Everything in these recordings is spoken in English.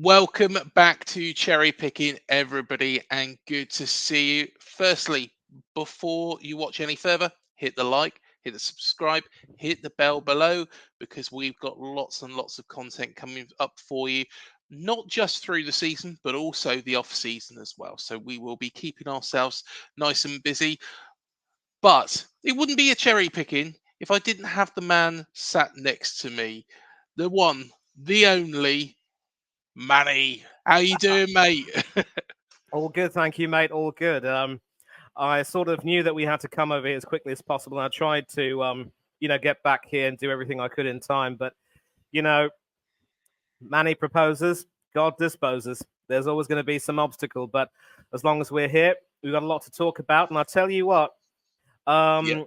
Welcome back to Cherry Picking, everybody, and good to see you. Firstly, before you watch any further, hit the like, hit the subscribe, hit the bell below, because we've got lots and lots of content coming up for you, not just through the season, but also the off season as well. So we will be keeping ourselves nice and busy. But it wouldn't be a cherry picking if I didn't have the man sat next to me, the one, the only Manny. How you doing, mate? All good, thank you, mate. All good. I sort of knew that we had to come over here as quickly as possible, and I tried to, get back here and do everything I could in time. But you know, Manny proposes, God disposes. There's always going to be some obstacle, but as long as we're here, we've got a lot to talk about. And I tell you what, Yeah.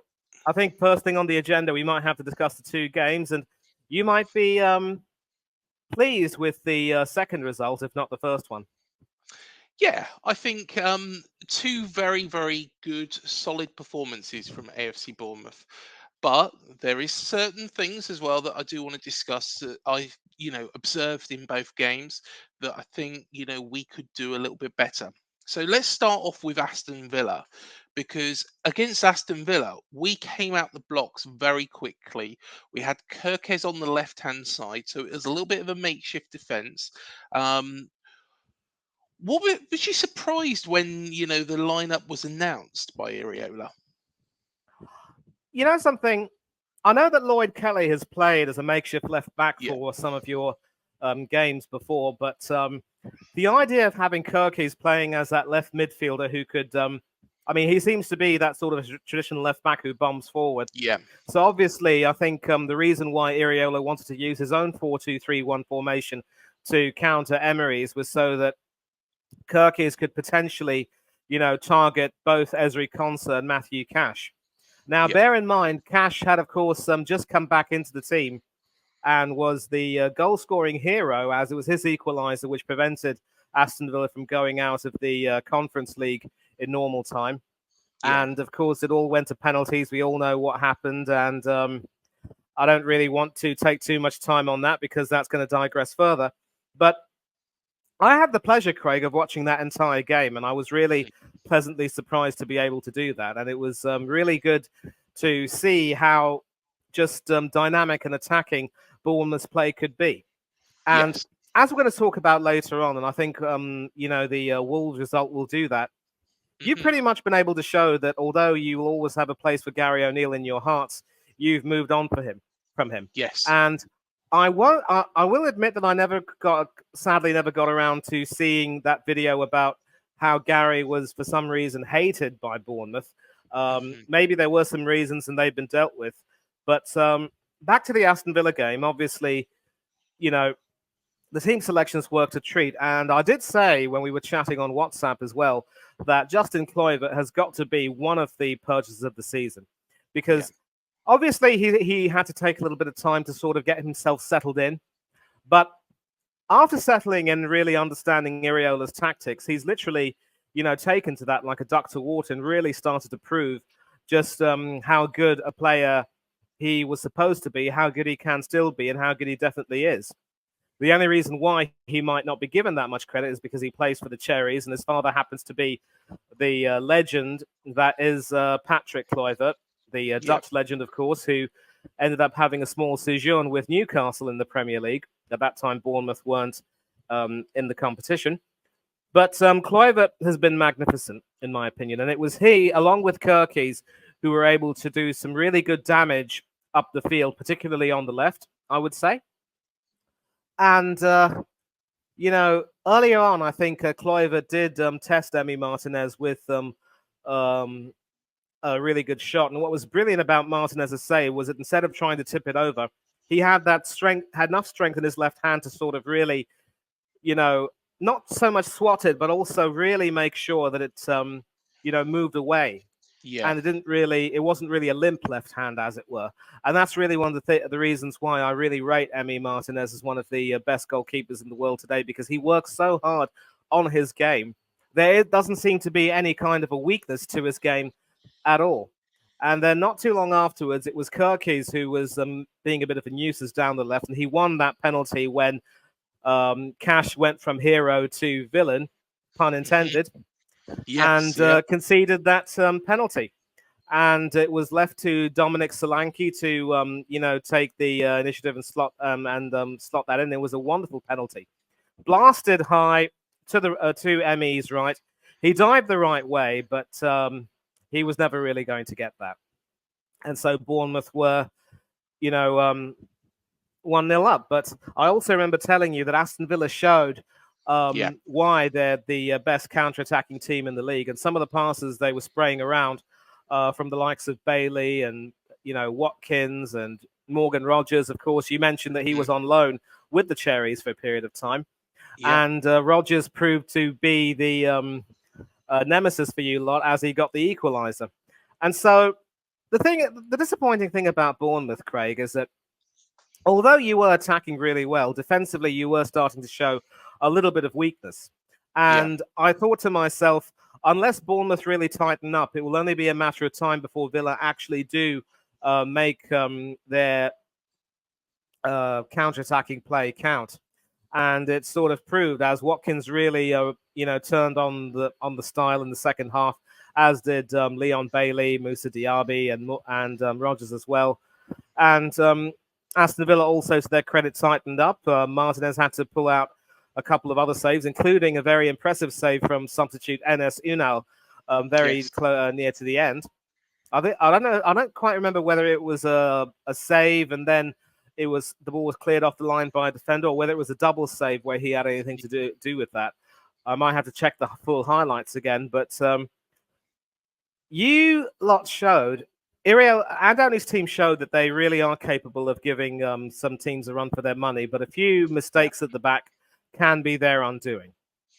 I think first thing on the agenda, we might have to discuss the two games, and you might be pleased with the second result, if not the first one. Yeah, I think two very, very good, solid performances from AFC Bournemouth. But there is certain things as well that I do want to discuss that I've, observed in both games that I think, we could do a little bit better. So let's start off with Aston Villa because against Aston Villa, we came out the blocks very quickly. We had Kirkes on the left hand side, so it was a little bit of a makeshift defence. Um, was you surprised when the lineup was announced by Iriola? You know something? I know that Lloyd Kelly has played as a makeshift left back Yeah, for some of your games before, but the idea of having Kirkies playing as that left midfielder who could, he seems to be that sort of traditional left back who bombs forward. yeah, So obviously, I think the reason why Iriola wanted to use his own 4-2-3-1 formation to counter Emery's was so that Kirkies could potentially, target both Ezri Konsa and Matthew Cash. Now, yeah, bear in mind, Cash had, of course, just come back into the team and was the goal-scoring hero, as it was his equaliser which prevented Aston Villa from going out of the Conference League in normal time. yeah. And, of course, it all went to penalties. We all know what happened, and I don't really want to take too much time on that because that's going to digress further. But I had the pleasure, Craig, of watching that entire game, and I was really pleasantly surprised to be able to do that. And it was really good to see how just dynamic and attacking Bournemouth's play could be. And Yes. as we're going to talk about later on, and I think the Wolves result will do that. You've Hmm. pretty much been able to show that although you will always have a place for Gary O'Neill in your hearts, you've moved on from him. Yes. And I will admit that sadly never got around to seeing that video about how Gary was for some reason hated by Bournemouth. Hmm. Maybe there were some reasons and they've been dealt with. But back to the Aston Villa game, obviously, you know, the team selections worked a treat. And I did say when we were chatting on WhatsApp as well that Justin Kluivert has got to be one of the purchases of the season Yeah. because obviously he had to take a little bit of time to sort of get himself settled in. But after settling and really understanding Iriola's tactics, he's literally, taken to that like a duck to water and really started to prove just how good a player he was supposed to be, how good he can still be, and how good he definitely is. The only reason why he might not be given that much credit is because he plays for the Cherries, and his father happens to be the legend that is Patrick Kluivert, the Yeah. Dutch legend, of course, who ended up having a small sojourn with Newcastle in the Premier League. At that time, Bournemouth weren't in the competition. But Kluivert has been magnificent, in my opinion, and it was he, along with Kirkies, who were able to do some really good damage up the field, particularly on the left, I would say. And earlier on, I think Kluivert did test Emi Martinez with um, a really good shot. And what was brilliant about Martinez, I say, was that instead of trying to tip it over, he had enough strength in his left hand to sort of really, not so much swat it, but also really make sure that it, moved away. Yeah. And it wasn't really a limp left hand, as it were. And that's really one of the reasons why I really rate Emi Martinez as one of the best goalkeepers in the world today, because he works so hard on his game. There doesn't seem to be any kind of a weakness to his game at all. And then not too long afterwards, it was Kirkies who was being a bit of a nuisance down the left, and he won that penalty when Cash went from hero to villain, pun Mhm. intended, and Yes. Yep. conceded that penalty. And it was left to Dominic Solanke to, take the initiative and slot that in. It was a wonderful penalty, blasted high to the to ME's right. He dived the right way, but he was never really going to get that. And so Bournemouth were, you know, 1-0 up. But I also remember telling you that Aston Villa showed Yeah. why they're the best counter-attacking team in the league, and some of the passes they were spraying around from the likes of Bailey and Watkins and Morgan Rogers. Of course, you mentioned that he Mhm. was on loan with the Cherries for a period of time, Yep. and Rogers proved to be the nemesis for you lot as he got the equaliser. And so the disappointing thing about Bournemouth, Craig, is that although you were attacking really well, defensively you were starting to show a little bit of weakness. Yeah. And I thought to myself, unless Bournemouth really tighten up, it will only be a matter of time before Villa actually do make their counter-attacking play count. And it sort of proved as Watkins really, turned on the style in the second half, as did Leon Bailey, Musa Diaby, and Rogers as well. And Aston Villa also, to their credit, tightened up. Martinez had to pull out a couple of other saves, including a very impressive save from substitute Enes Unal, Yes. near to the end. I don't know. I don't quite remember whether it was a save and then the ball was cleared off the line by a defender, or whether it was a double save where he had anything to do with that. I might have to check the full highlights again, but you lot showed Iriel and Downey's team showed that they really are capable of giving some teams a run for their money, but a few Yeah. mistakes at the back can be their undoing,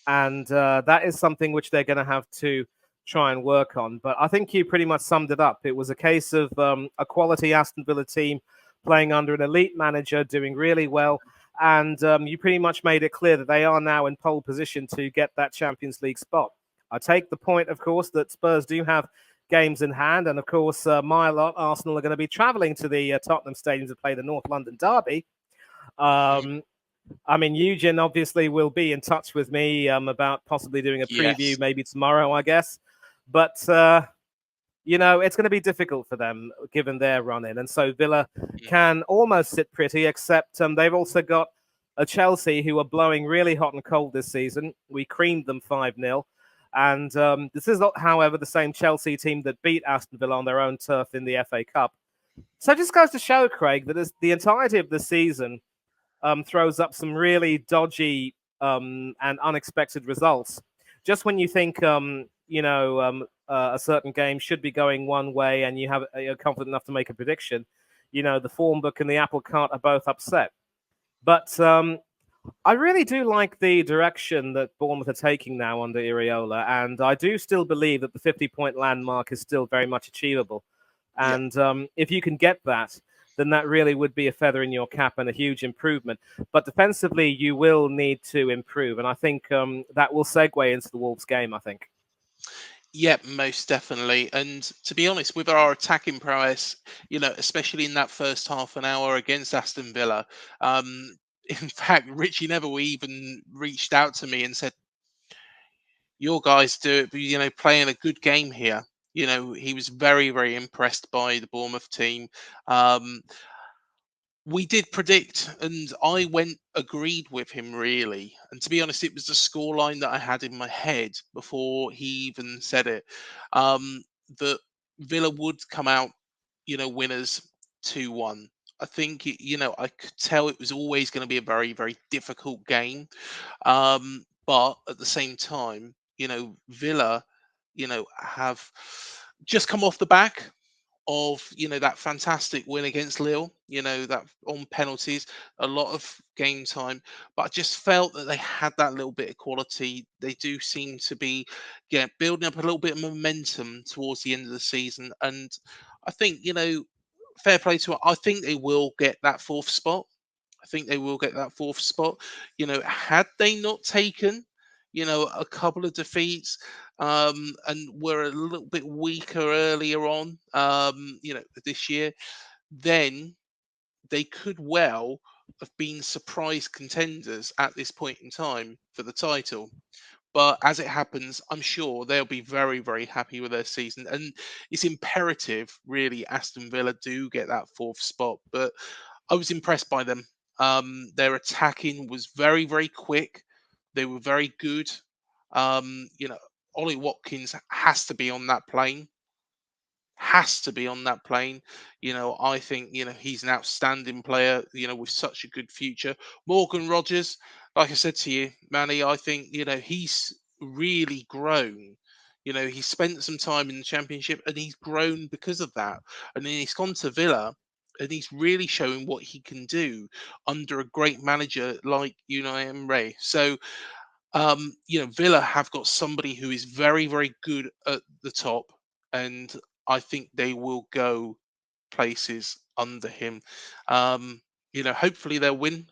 and that is something which they're going to have to try and work on. But I think you pretty much summed it up. It was a case of a quality Aston Villa team playing under an elite manager, doing really well, and you pretty much made it clear that they are now in pole position to get that Champions League spot. I take the point, of course, that Spurs do have games in hand, and of course, my lot, Arsenal, are going to be travelling to the Tottenham Stadium to play the North London Derby. Mhm. Um, I mean, Eugen obviously will be in touch with me about possibly doing a preview Yes. maybe tomorrow, I guess. But, it's going to be difficult for them given their run in. And so Villa Mm. can almost sit pretty, except they've also got a Chelsea who are blowing really hot and cold this season. We creamed them 5-0. And this is not, however, the same Chelsea team that beat Aston Villa on their own turf in the FA Cup. So it just goes to show, Craig, that as the entirety of the season throws up some really dodgy and unexpected results. Just when you think, a certain game should be going one way and you're confident enough to make a prediction, the form book and the apple cart are both upset. But I really do like the direction that Bournemouth are taking now under Iriola, and I do still believe that the 50-point landmark is still very much achievable. Yeah. And if you can get that, then that really would be a feather in your cap and a huge improvement. But defensively, you will need to improve, and I think that will segue into the Wolves game, I think. Yeah, most definitely. And to be honest, with our attacking prowess, especially in that first half an hour against Aston Villa, in fact, Richie Neville even reached out to me and said, "Your guys do it, but playing a good game here." He was very, very impressed by the Bournemouth team. Um, we did predict, and I went agreed with him really. And to be honest, it was the scoreline that I had in my head before he even said it. That Villa would come out, winners 2-1. I think I could tell it was always going to be a very, very difficult game. But at the same time, Villa, have just come off the back of that fantastic win against Lille, that on penalties, a lot of game time, but I just felt that they had that little bit of quality. They do seem to be, building up a little bit of momentum towards the end of the season, and I think fair play to it. I think they will get that fourth spot. I think they will get that fourth spot. Had they not taken, a couple of defeats, and were a little bit weaker earlier on, this year, then they could well of being surprise contenders at this point in time for the title. But as it happens, I'm sure they'll be very, very happy with their season. And it's imperative, really, Aston Villa do get that fourth spot. But I was impressed by them. Their attacking was very, very quick. They were very good. You know, Ollie Watkins has to be on that plane. Has to be on that plane. You know, I think, he's an outstanding player, with such a good future. Morgan Rogers, like I said to you, Manny, I think, he's really grown. He spent some time in the championship and he's grown because of that. And then he's gone to Villa and he's really showing what he can do under a great manager like Unai Emery. So Villa have got somebody who is very, very good at the top, and I think they will go places under him. Hopefully they'll win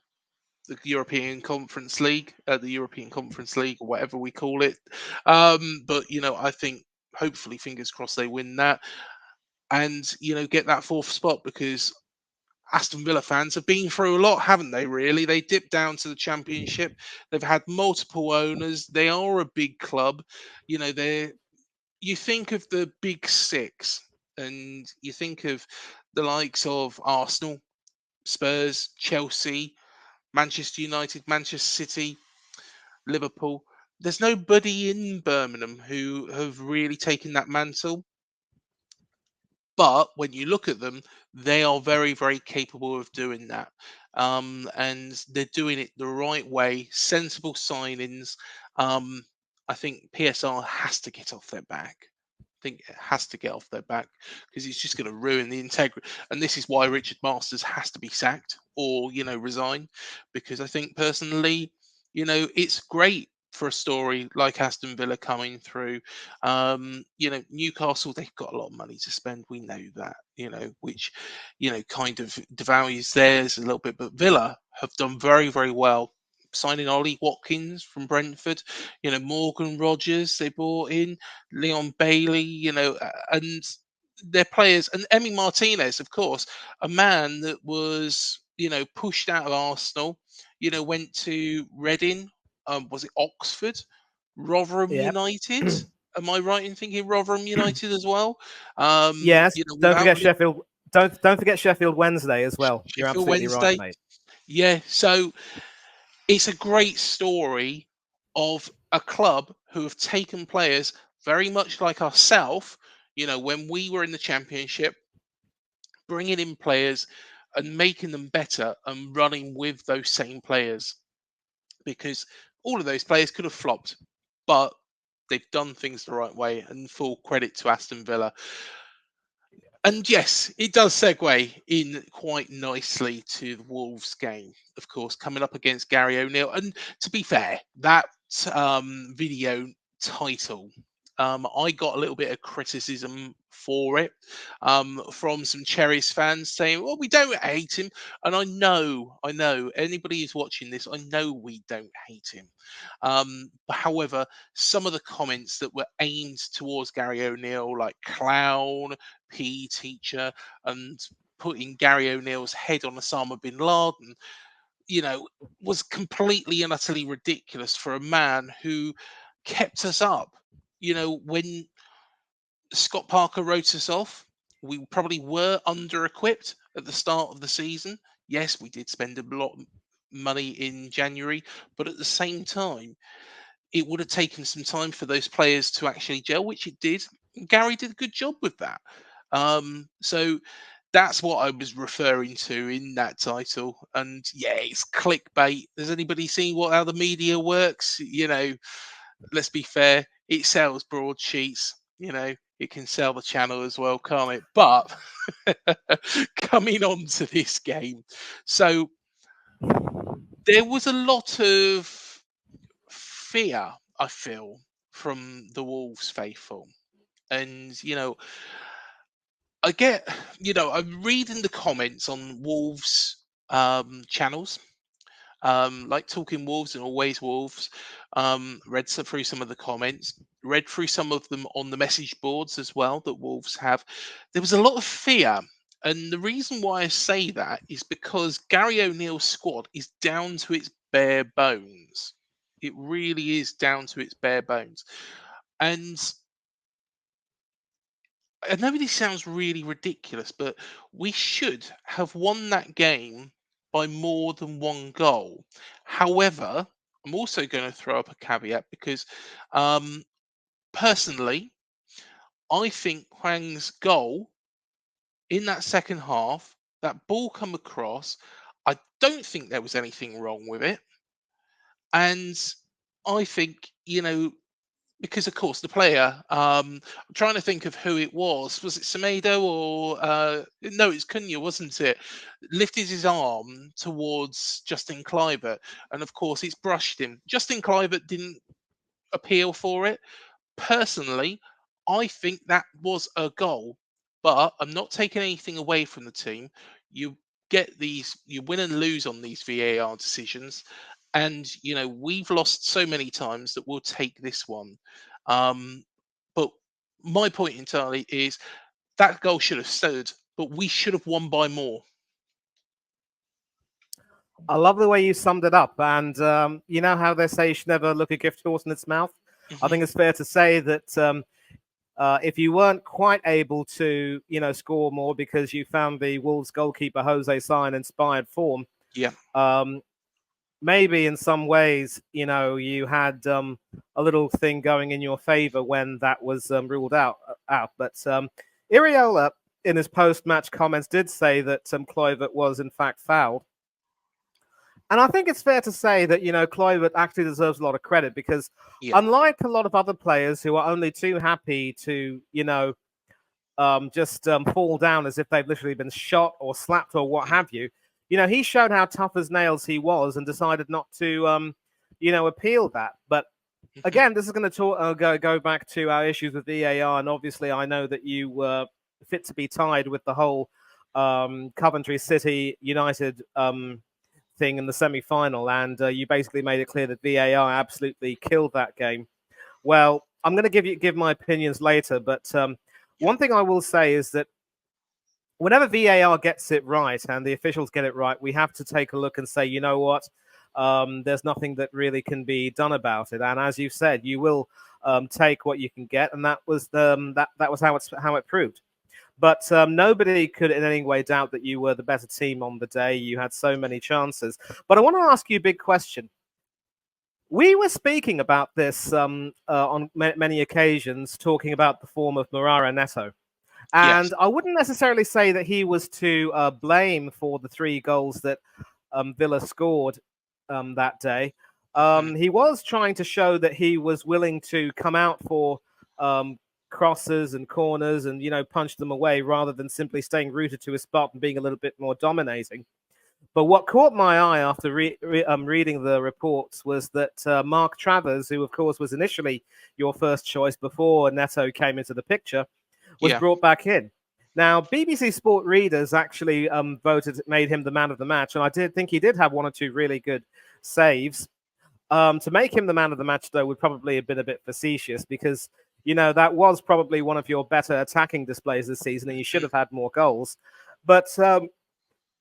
the European Conference League, or whatever we call it. But I think hopefully, fingers crossed, they win that and get that fourth spot because Aston Villa fans have been through a lot, haven't they, really? They dipped down to the Championship. They've had multiple owners. They are a big club. They're you think of the big six and you think of the likes of Arsenal, Spurs, Chelsea, Manchester United, Manchester City, Liverpool. There's nobody in Birmingham who have really taken that mantle. But when you look at them, they are very, very capable of doing that. And they're doing it the right way, sensible signings. I think PSR has to get off their back. I think it has to get off their back because it's just going to ruin the integrity. And this is why Richard Masters has to be sacked or, resign. Because I think personally, it's great for a story like Aston Villa coming through. Newcastle, they've got a lot of money to spend. We know that, which, kind of devalues theirs a little bit. But Villa have done very, very well. Signing Ollie Watkins from Brentford, Morgan Rogers they brought in, Leon Bailey, and their players, and Emi Martinez, of course, a man that was, pushed out of Arsenal, went to Reading, was it Oxford, Rotherham Yep. United? Am I right in thinking Rotherham United as well? Yes. Don't Without forget Sheffield. Don't forget Sheffield Wednesday as well. You're Sheffield absolutely right, Wednesday, mate. yeah. So it's a great story of a club who have taken players very much like ourselves, when we were in the championship, bringing in players and making them better and running with those same players because all of those players could have flopped, but they've done things the right way and full credit to Aston Villa. And yes, it does segue in quite nicely to the Wolves game, of course, coming up against Gary O'Neill. And to be fair, that video title, I got a little bit of criticism for it from some Cherries fans saying, well, we don't hate him. And I know, anybody who's watching this, I know we don't hate him. However, some of the comments that were aimed towards Gary O'Neill, like clown, PE teacher, and putting Gary O'Neill's head on Osama bin Laden, you know, was completely and utterly ridiculous for a man who kept us up. When Scott Parker wrote us off, we probably were under equipped at the start of the season. Yes, we did spend a lot of money in January, but at the same time, it would have taken some time for those players to actually gel, which it did. Gary did a good job with that. So that's what I was referring to in that title. And yeah, it's clickbait. Has anybody seen how the media works? Let's be fair, it sells broadsheets. It can sell the channel as well, can't it? But coming on to this game, so there was a lot of fear, I feel, from the Wolves faithful. And, I get, I'm reading the comments on Wolves channels, like Talking Wolves and Always Wolves, through some of the comments, read through some of them on the message boards as well that Wolves have. There was a lot of fear And the reason why I say that is because Gary O'Neill's squad is down to its bare bones. It really is down to its bare bones. And I know this sounds really ridiculous, but we should have won that game by more than one goal. However, I'm also going to throw up a caveat because um, personally, I think Huang's goal in that second half, that ball come across, I don't think there was anything wrong with it. And I think, because of course the player, I'm trying to think of who it was. Was it Semedo or no, it's Cunha, wasn't it? Lifted his arm towards Justin Kluivert, and of course it's brushed him. Justin Kluivert didn't appeal for it. Personally, I think that was a goal, but I'm not taking anything away from the team. You you win and lose on these VAR decisions, and we've lost so many times that we'll take this one. But my point entirely is that goal should have stood, but we should have won by more. I love the way you summed it up. And you know how they say you should never look a gift horse in its mouth? I Hmm. think it's fair to say that if you weren't quite able to, score more because you found the Wolves goalkeeper Jose Sa in inspired form, Yeah. um, maybe in some ways, you had a little thing going in your favor when that was ruled out. But Iriola, in his post-match comments, did say that Kluivert was in fact fouled. And I think it's fair to say that, Kluivert actually deserves a lot of credit because Yeah. unlike a lot of other players who are only too happy to, just fall down as if they've literally been shot or slapped or what Mm. have you, he showed how tough as nails he was and decided not to, appeal that. But Mhm. again, this is going to go back to our issues with VAR. And obviously, I know that you were fit to be tied with the whole Coventry City United thing in the semi-final, and you basically made it clear that VAR absolutely killed that game. Well, I'm going to give my opinions later, but Yeah. one thing I will say is that whenever VAR gets it right and the officials get it right, we have to take a look and say, you know what, there's nothing that really can be done about it. And as you said, you will take what you can get, and that was that was how it proved. But nobody could in any way doubt that you were the better team on the day. You had so many chances. But I want to ask you a big question. We were speaking about this on many occasions, talking about the form of Morara Neto. Yes. And I wouldn't necessarily say that he was to blame for the 3 goals that Villa scored that day. Mhm. He was trying to show that he was willing to come out for um, crosses and corners and, punch them away rather than simply staying rooted to his spot and being a little bit more dominating. But what caught my eye after reading the reports was that Mark Travers, who of course was initially your first choice before Neto came into the picture, was Yeah. brought back in. Now, BBC Sport readers actually made him the man of the match, and I did think he did have 1 or 2 really good saves. To make him the man of the match, though, would probably have been a bit facetious because, that was probably one of your better attacking displays this season, and you should Mhm. have had more goals. But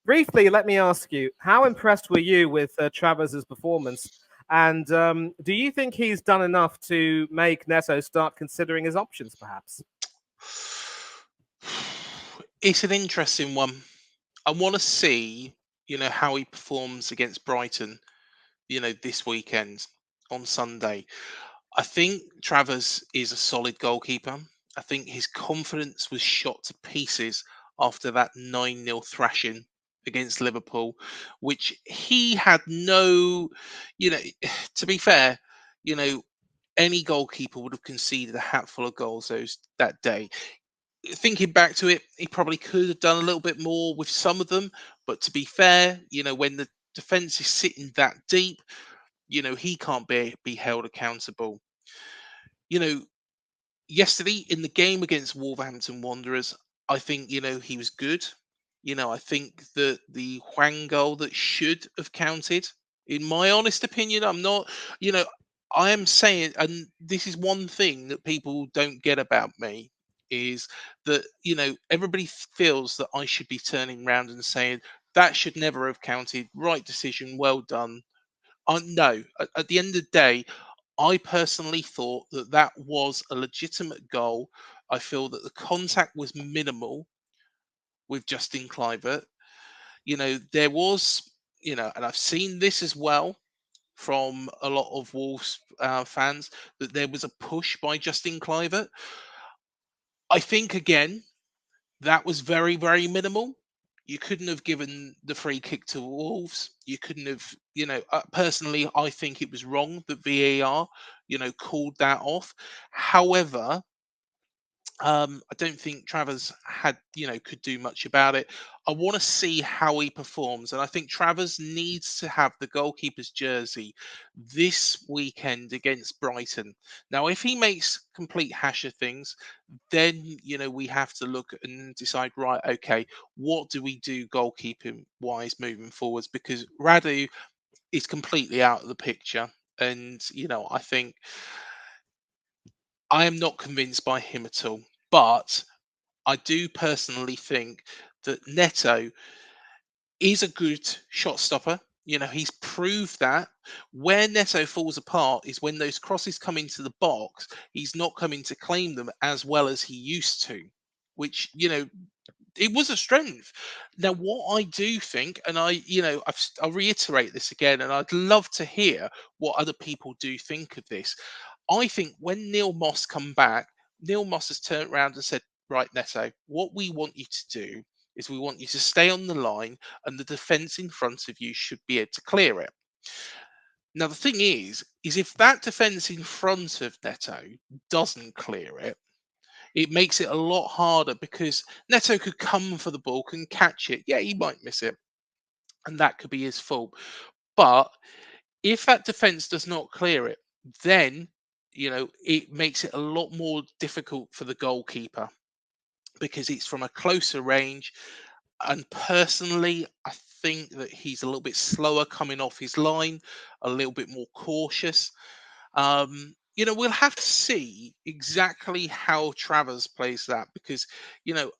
briefly, let me ask you, how impressed were you with Travers's performance? And do you think he's done enough to make Neto start considering his options, perhaps? It's an interesting one. I want to see, how he performs against Brighton, this weekend on Sunday. I think Travers is a solid goalkeeper. I think his confidence was shot to pieces after that 9-0 thrashing against Liverpool, which he had no, you know, to be fair, you know, any goalkeeper would have conceded a hatful of goals that day. Thinking back to it, he probably could have done a little bit more with some of them. But to be fair, when the defense is sitting that deep, he can't be held accountable. You know, Yesterday in the game against Wolverhampton Wanderers, I think he was good. I think that the Huang goal that should have counted, in my honest opinion, I'm not. You know, I am saying, and this is one thing that people don't get about me is that, everybody feels that I should be turning around and saying that should never have counted. Right decision, well done. No, at the end of the day, I personally thought that that was a legitimate goal. I feel that the contact was minimal with Justin Kluivert. There was, and I've seen this as well from a lot of Wolves fans, that there was a push by Justin Kluivert. I think, again, that was very, very minimal. You couldn't have given the free kick to Wolves. You couldn't have, personally, I think it was wrong that VAR, called that off. However, I don't think Travers had, could do much about it. I want to see how he performs, and I think Travers needs to have the goalkeeper's jersey this weekend against Brighton. Now, if he makes complete hash of things, then we have to look and decide. Right, okay, what do we do goalkeeping wise moving forwards? Because Radu is completely out of the picture, and I think I am not convinced by him at all, but I do personally think that Neto is a good shot stopper. He's proved that. Where Neto falls apart is when those crosses come into the box, he's not coming to claim them as well as he used to, which, it was a strength. Now, what I do think, and I'll reiterate this again, and I'd love to hear what other people do think of this. I think when Neil Moss come back, Neil Moss has turned around and said, "Right, Neto, what we want you to do is we want you to stay on the line, and the defence in front of you should be able to clear it." Now, the thing is if that defence in front of Neto doesn't clear it, it makes it a lot harder because Neto could come for the ball, can catch it. Yeah, he might miss it, and that could be his fault. But if that defense does not clear it, then it makes it a lot more difficult for the goalkeeper because it's from a closer range. And personally, I think that he's a little bit slower coming off his line, a little bit more cautious. We'll have to see exactly how Travers plays that because,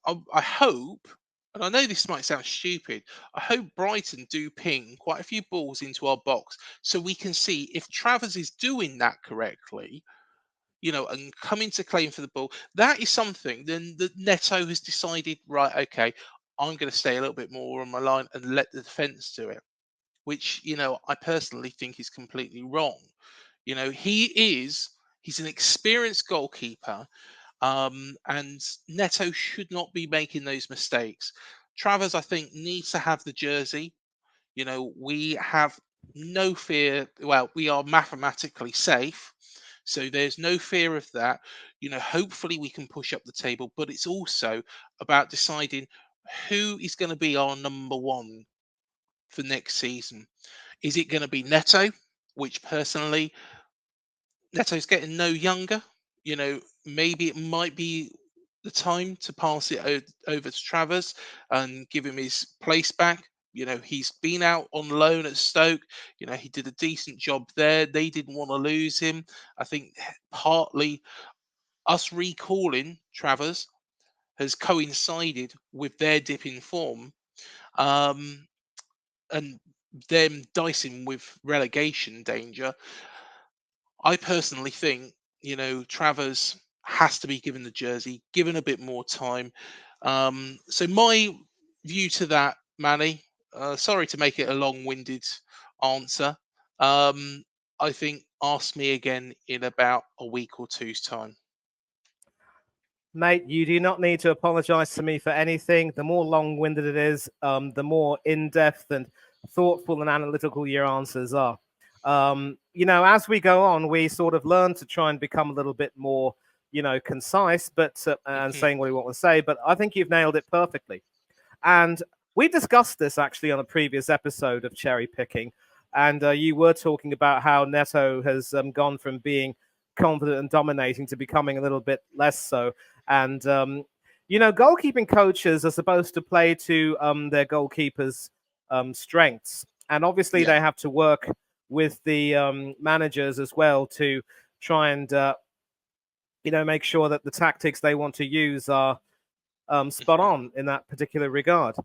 I hope, and I know this might sound stupid, I hope Brighton do ping quite a few balls into our box so we can see if Travers is doing that correctly, and coming to claim for the ball. That is something then that Neto has decided, right, okay, I'm going to stay a little bit more on my line and let the defence do it, which, I personally think is completely wrong. He's an experienced goalkeeper, and Neto should not be making those mistakes. Travers, I think, needs to have the jersey. We have no fear. Well, we are mathematically safe, so there's no fear of that. Hopefully we can push up the table, but it's also about deciding who is going to be our number one for next season. Is it going to be Neto, which personally Neto's getting no younger. Maybe it might be the time to pass it over to Travers and give him his place back. He's been out on loan at Stoke. He did a decent job there. They didn't want to lose him. I think partly us recalling Travers has coincided with their dip in form, um, and them dicing with relegation danger. I personally think, Travers has to be given the jersey, given a bit more time. So my view to that, Manny, sorry to make it a long-winded answer. Um, I think ask me again in about a week or two's time. Mate, you do not need to apologize to me for anything. The more long-winded it is, the more in-depth and thoughtful and analytical your answers are. As we go on, we sort of learn to try and become a little bit more, concise, but and Mhm. saying what we want to say. But I think you've nailed it perfectly. And we discussed this actually on a previous episode of Cherry Picking, and you were talking about how Neto has gone from being confident and dominating to becoming a little bit less so. And goalkeeping coaches are supposed to play to their goalkeepers' strengths, and obviously Yeah. they have to work with the managers as well to try and make sure that the tactics they want to use are spot on in that particular regard.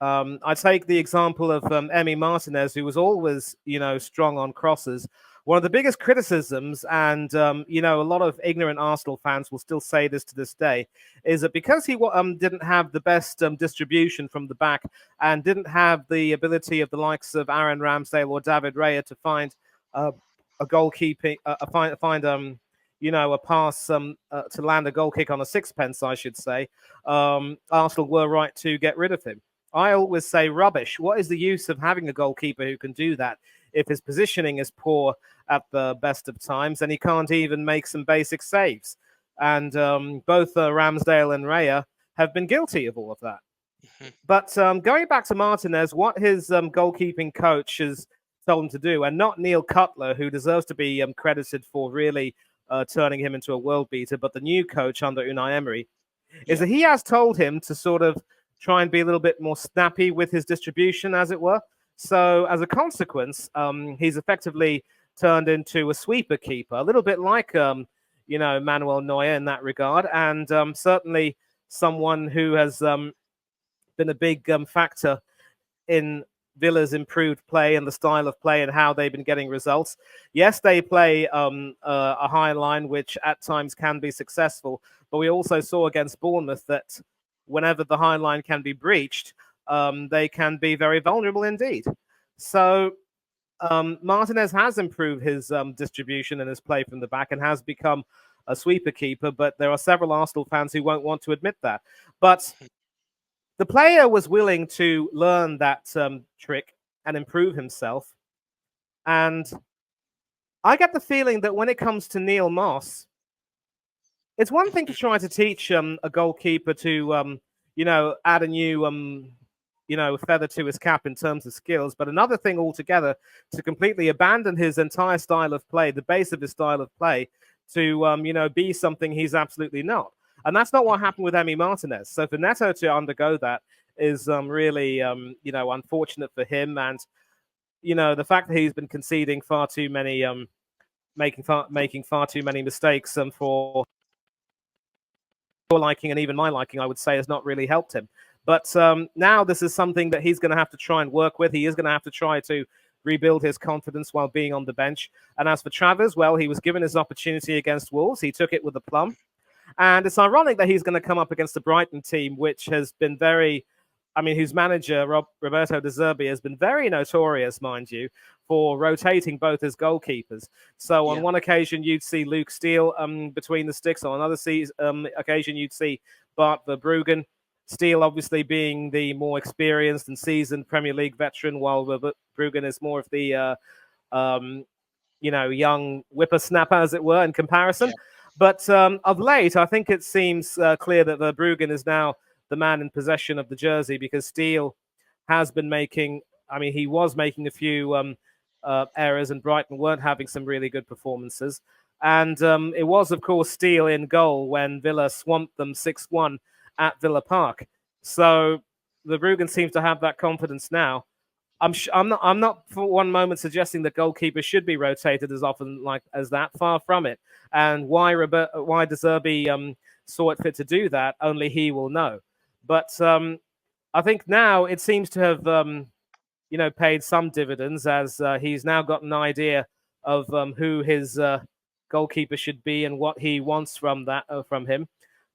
I take the example of Emi Martinez, who was always, strong on crosses. One of the biggest criticisms, and a lot of ignorant Arsenal fans will still say this to this day, is that because he didn't have the best distribution from the back and didn't have the ability of the likes of Aaron Ramsdale or David Raya to find a goalkeeping, find a pass to land a goal kick on a sixpence, I should say. Arsenal were right to get rid of him. I always say rubbish. What is the use of having a goalkeeper who can do that if his positioning is poor at the best of times and he can't even make some basic saves? And both Ramsdale and Raya have been guilty of all of that. But going back to Martinez, what his goalkeeping coach has told him to do, and not Neil Cutler, who deserves to be credited for really turning him into a world beater, but the new coach under Unai Emery, is that he has told him to sort of try and be a little bit more snappy with his distribution, as it were. So as a consequence, he's effectively turned into a sweeper keeper, a little bit like, Manuel Neuer in that regard, and certainly someone who has been a big factor in Villa's improved play and the style of play and how they've been getting results. Yes, they play a high line, which at times can be successful, but we also saw against Bournemouth that whenever the high line can be breached, they can be very vulnerable indeed. So Martinez has improved his distribution and his play from the back and has become a sweeper keeper, but there are several Arsenal fans who won't want to admit that. But the player was willing to learn that trick and improve himself. And I get the feeling that when it comes to Neil Moss, it's one thing to try to teach a goalkeeper to, add a new, feather to his cap in terms of skills, but another thing altogether to completely abandon his entire style of play, the base of his style of play, to, be something he's absolutely not. And that's not what happened with Emi Martinez. So for Neto to undergo that is really, unfortunate for him. And, the fact that he's been conceding far too many, making far too many mistakes for your liking and even my liking, I would say, has not really helped him. But now this is something that he's going to have to try and work with. He is going to have to try to rebuild his confidence while being on the bench. And as for Travers, well, he was given his opportunity against Wolves. He took it with aplomb. And it's ironic that he's going to come up against the Brighton team, which has been whose manager, Roberto De Zerbi, has been very notorious, mind you, for rotating both his goalkeepers. So on one occasion, you'd see Luke Steele between the sticks. On another occasion, you'd see Bart Verbruggen. Steele, obviously, being the more experienced and seasoned Premier League veteran, while Verbruggen is more of the, young whippersnapper, as it were, in comparison. Yeah. But of late, I think it seems clear that Verbruggen is now the man in possession of the jersey, because Steele has been he was making a few errors, and Brighton weren't having some really good performances. And it was, of course, Steele in goal when Villa swamped them 6-1 at Villa Park. So Verbruggen seems to have that confidence now. I'm not for one moment suggesting that goalkeepers should be rotated as often as that. Far from it. And why De Zerbi saw it fit to do that, only he will know. But I think now it seems to have paid some dividends, as he's now got an idea of who his goalkeeper should be and what he wants from him.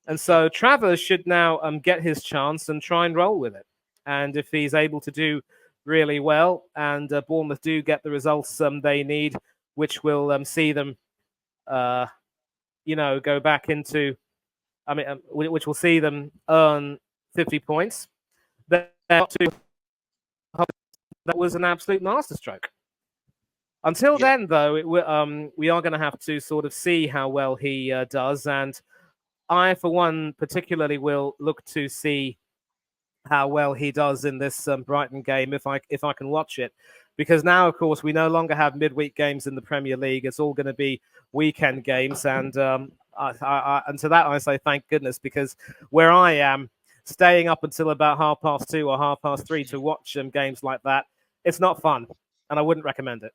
And so Travers should now get his chance and try and roll with it. And if he's able to do really well, and Bournemouth do get the results they need, which will see them, go back into, which will see them earn 50 points. That was an absolute masterstroke. Until then, though, we are going to have to sort of see how well he does, and I, for one, particularly will look to see how well he does in this Brighton game if I can watch it, because now, of course, we no longer have midweek games in the Premier League. It's all going to be weekend games, and and to that I say thank goodness, because where I am, staying up until about 2:30 or 3:30 to watch games like that, it's not fun, and I wouldn't recommend it.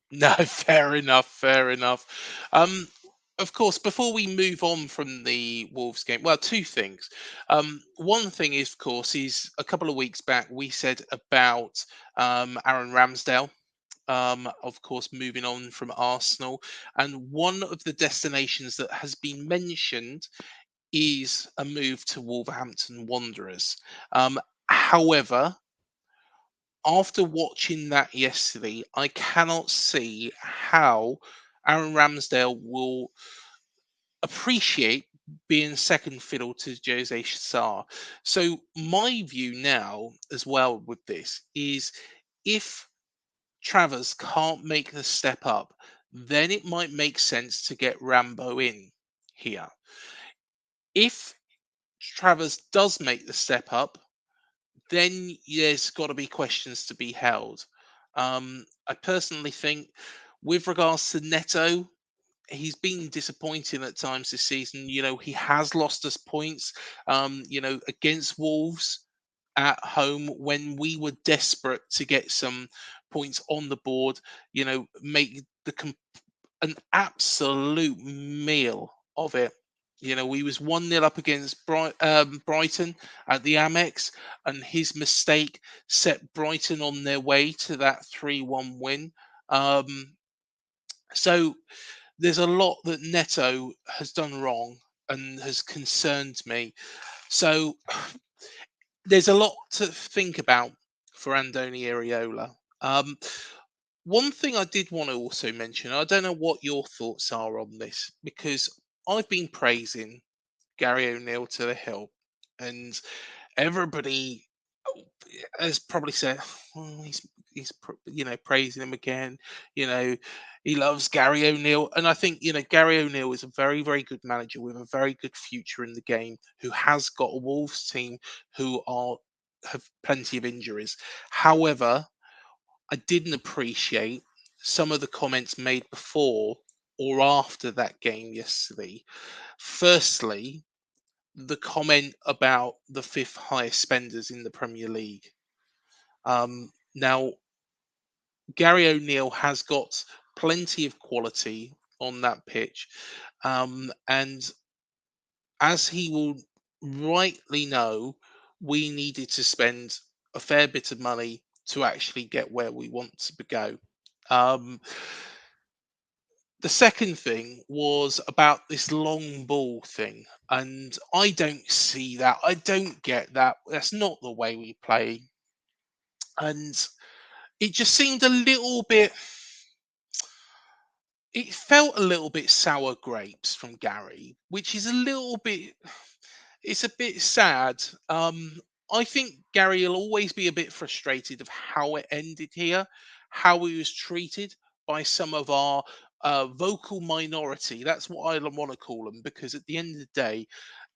No, fair enough. of course, before we move on from the Wolves game, well, two things. One thing is, of course, is a couple of weeks back we said about Aaron Ramsdale, of course, moving on from Arsenal, and one of the destinations that has been mentioned is a move to Wolverhampton Wanderers. However, after watching that yesterday, I cannot see how Aaron Ramsdale will appreciate being second fiddle to Jose Sarr. So my view now, as well with this, is if Travers can't make the step up, then it might make sense to get Rambo in here. If Travers does make the step up, then there's got to be questions to be held. I personally think, with regards to Neto, he's been disappointing at times this season. He has lost us points. Against Wolves at home when we were desperate to get some points on the board. Make an absolute meal of it. We was 1-0 up against Brighton at the Amex, and his mistake set Brighton on their way to that 3-1 win. So there's a lot that Neto has done wrong and has concerned me. So there's a lot to think about for Andoni Iraola. One thing I did want to also mention, I don't know what your thoughts are on this, because I've been praising Gary O'Neill to the hill, and everybody has probably said, "Oh, he's praising him again." You know, he loves Gary O'Neill, and I think Gary O'Neill is a very very good manager with a very good future in the game, who has got a Wolves team who have plenty of injuries. However, I didn't appreciate some of the comments made before or after that game yesterday. Firstly, the comment about the fifth highest spenders in the Premier League. Now, Gary O'Neill has got plenty of quality on that pitch, and as he will rightly know, we needed to spend a fair bit of money to actually get where we want to go. Um, the second thing was about this long ball thing, and I don't see that. I don't get that. That's not the way we play, and it just seemed a little bit. It felt a little bit sour grapes from Gary, which is a little bit. It's a bit sad. I think Gary will always be a bit frustrated of how it ended here, how he was treated by some of our vocal minority. That's what I want to call them, because at the end of the day,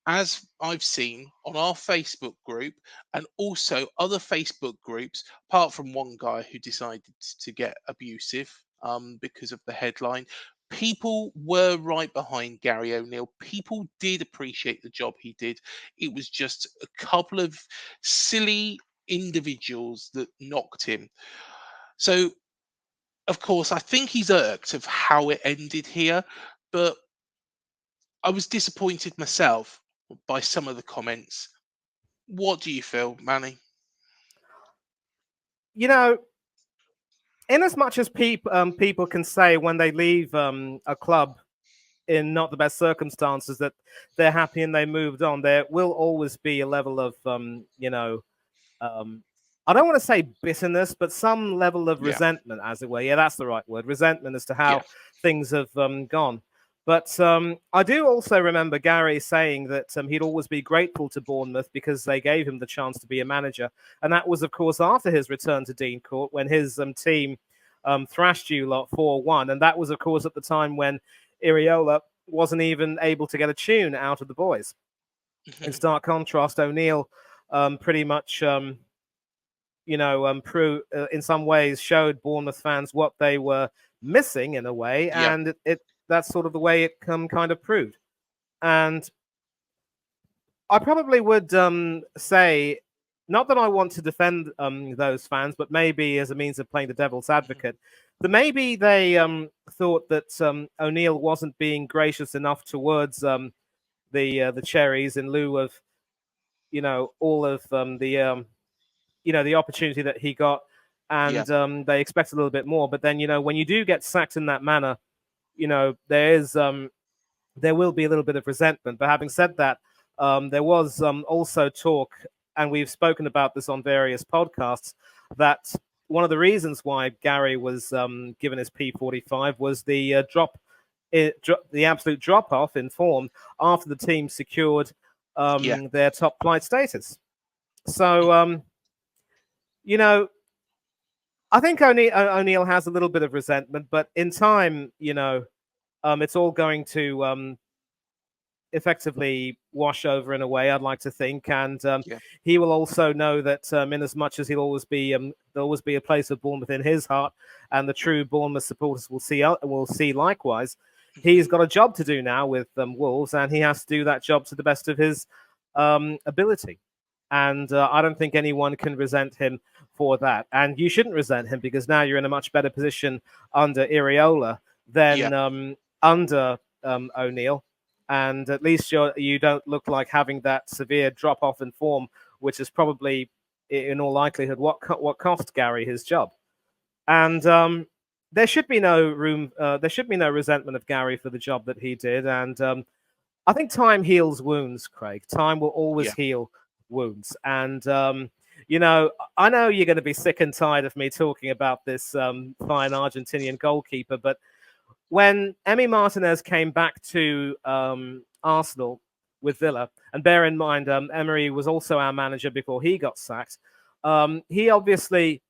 as I've seen on our Facebook group and also other Facebook groups, apart from one guy who decided to get abusive because of the headline, people were right behind Gary O'Neill. People did appreciate the job he did. It was just a couple of silly individuals that knocked him. So, of course, I think he's irked of how it ended here, but I was disappointed myself by some of the comments. What do you feel, Manny? You know, in as much as people can say when they leave a club in not the best circumstances that they're happy and they moved on, there will always be a level of um, I don't want to say bitterness, but some level of Yeah, resentment, as it were. Yeah, that's the right word. Resentment as to yeah, how things have gone. But I do also remember Gary saying that he'd always be grateful to Bournemouth because they gave him the chance to be a manager. And that was, of course, after his return to Dean Court when his team thrashed you lot 4-1. And that was, of course, at the time when Iriola wasn't even able to get a tune out of the boys. In mhm, stark contrast, O'Neill pretty much in some ways showed Bournemouth fans what they were missing in a way, yeah, and it that's sort of the way it kind of proved. And I probably would say, not that I want to defend those fans, but maybe as a means of playing the devil's mhm, advocate, maybe they thought that O'Neill wasn't being gracious enough towards the Cherries in lieu of all of the opportunity that he got, Yeah. and they expect a little bit more. But then when you do get sacked in that manner, there will be a little bit of resentment. But having said that, there was also talk, and we've spoken about this on various podcasts, that one of the reasons why Gary was given his P45 was the the absolute drop off in form after the team secured Yeah. their top flight status. So, I think O'Neill has a little bit of resentment, but in time, it's all going to effectively wash over in a way, I'd like to think, and Yeah. he will also know that in as much as there'll always be a place of Bournemouth in his heart, and the true Bournemouth supporters will see likewise. He's got a job to do now with Wolves, and he has to do that job to the best of his ability. And I don't think anyone can resent him for that. And you shouldn't resent him, because now you're in a much better position under Iriola Yeah. than under O'Neill. And at least you don't look like having that severe drop off in form, which is probably, in all likelihood, what cost Gary his job. And there should be no resentment of Gary for the job that he did. And I think time heals wounds, Craig. Time will always Yeah. heal wounds. And I know you're going to be sick and tired of me talking about this fine Argentinian goalkeeper, but when Emi Martinez came back to Arsenal with Villa, and bear in mind, Emery was also our manager before he got sacked. He obviously,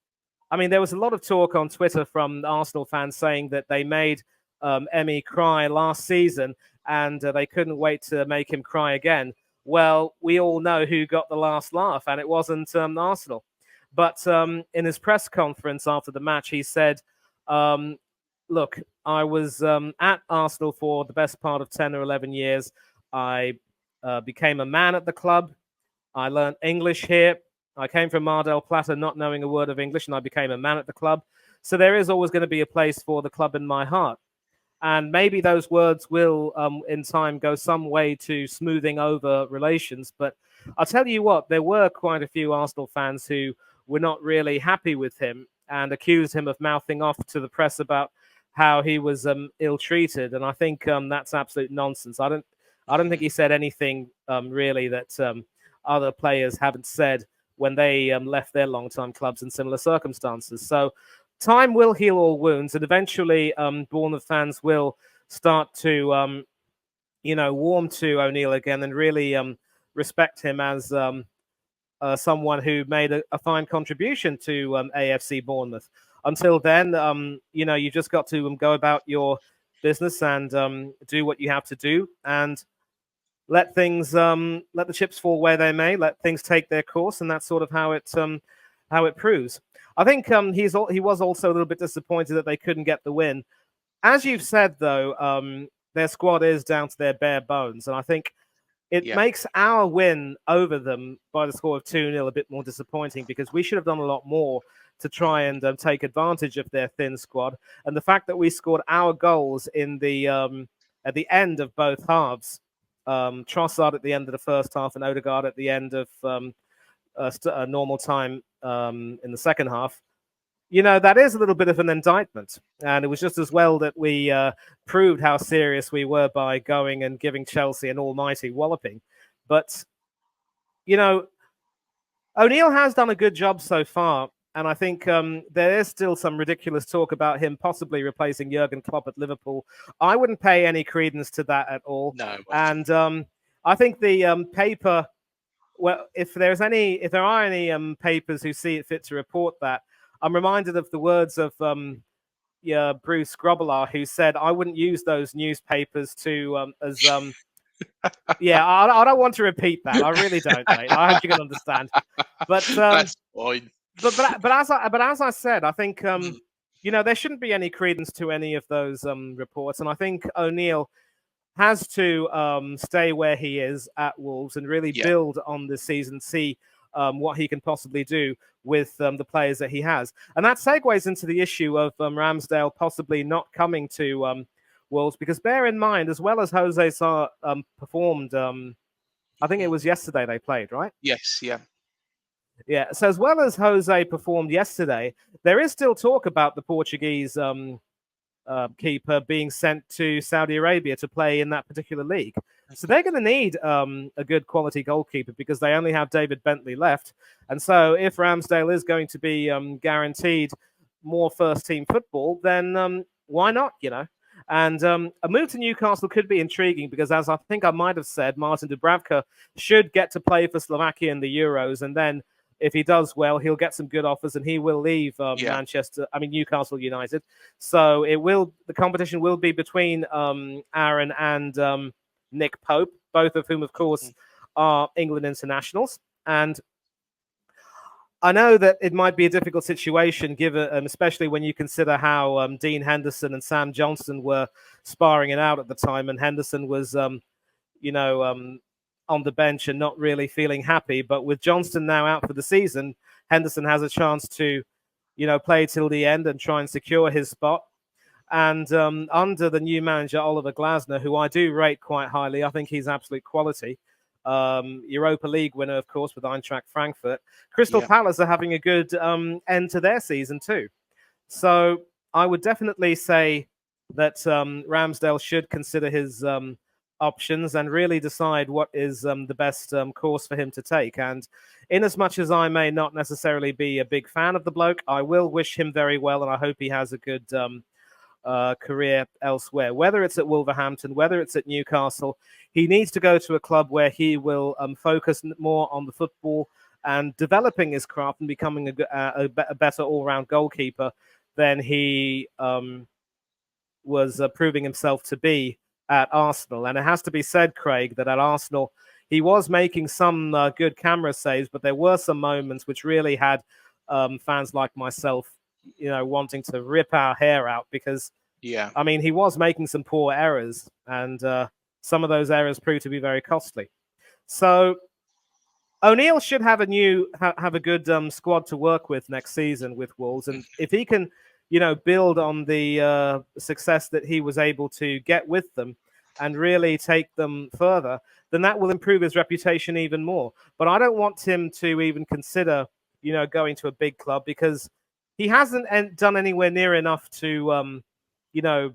there was a lot of talk on Twitter from Arsenal fans saying that they made Emi cry last season, and they couldn't wait to make him cry again. Well, we all know who got the last laugh, and it wasn't Arsenal. But in his press conference after the match, he said, look, I was at Arsenal for the best part of 10 or 11 years. I became a man at the club. I learned English here. I came from Mar del Plata not knowing a word of English, and I became a man at the club. So there is always going to be a place for the club in my heart. And maybe those words will, in time, go some way to smoothing over relations. But I'll tell you what, there were quite a few Arsenal fans who were not really happy with him and accused him of mouthing off to the press about how he was ill-treated. And I think that's absolute nonsense. I don't think he said anything really that other players haven't said when they left their long-time clubs in similar circumstances. So time will heal all wounds, and eventually Bournemouth fans will start to, warm to O'Neill again and really respect him as someone who made a fine contribution to AFC Bournemouth. Until then, you just got to go about your business and do what you have to do, and let the chips fall where they may. Let things take their course, and that's sort of how it proves. I think he was also a little bit disappointed that they couldn't get the win. As you've said, though, their squad is down to their bare bones, and I think it makes our win over them by the score of 2-0 a bit more disappointing, because we should have done a lot more to try and take advantage of their thin squad. And the fact that we scored our goals in the at the end of both halves, Trossard at the end of the first half and Odegaard at the end of normal time in the second half, that is a little bit of an indictment. And it was just as well that we proved how serious we were by going and giving Chelsea an almighty walloping. But, O'Neill has done a good job so far. And I think there is still some ridiculous talk about him possibly replacing Jurgen Klopp at Liverpool. I wouldn't pay any credence to that at all. No. And I think the paper, well, if there are any papers who see it fit to report that, I'm reminded of the words of Bruce Grobbelaar, who said, "I wouldn't use those newspapers to yeah, I don't want to repeat that. I really don't, mate. I hope you can understand. But That's fine. But as I said, I think there shouldn't be any credence to any of those reports, and I think O'Neill has to stay where he is at Wolves and really build on this season, see what he can possibly do with the players that he has. And that segues into the issue of Ramsdale possibly not coming to Wolves, because bear in mind, as well as Jose performed, I think it Mhm. was yesterday they played, right? Yes, yeah. Yeah. So as well as Jose performed yesterday, there is still talk about the Portuguese keeper being sent to Saudi Arabia to play in that particular league. So Mhm. they're going to need a good quality goalkeeper because they only have David Bentley left. And so if Ramsdale is going to be guaranteed more first team football, then why not, you know? And a move to Newcastle could be intriguing because, as I think I might have said, Martin Dubravka should get to play for Slovakia in the Euros. And then if he does well, he'll get some good offers and he will leave Yeah. Newcastle United. So the competition will be between Aaron and Nick Pope, both of whom, of course, Mhm. are England internationals. And I know that it might be a difficult situation, given, especially when you consider how Dean Henderson and Sam Johnson were sparring it out at the time, and Henderson was, you know, on the bench and not really feeling happy. But with Johnston now out for the season, Henderson has a chance to, play till the end and try and secure his spot. And under the new manager, Oliver Glasner, who I do rate quite highly, I think he's absolute quality. Europa League winner, of course, with Eintracht Frankfurt. Crystal Yeah. Palace are having a good end to their season, too. So I would definitely say that Ramsdale should consider his options and really decide what is the best course for him to take. And in as much as I may not necessarily be a big fan of the bloke, I will wish him very well, and I hope he has a good career elsewhere, whether it's at Wolverhampton, whether it's at Newcastle. He needs to go to a club where he will focus more on the football and developing his craft and becoming a better all-round goalkeeper than he was proving himself to be at Arsenal. And it has to be said, Craig, that at Arsenal, he was making some good camera saves, but there were some moments which really had fans like myself, wanting to rip our hair out because, Yeah. I mean, he was making some poor errors, and some of those errors proved to be very costly. So O'Neill should have have a good squad to work with next season with Wolves, and if he can, build on the success that he was able to get with them, and really take them further, then that will improve his reputation even more. But I don't want him to even consider, going to a big club because he hasn't done anywhere near enough to, you know,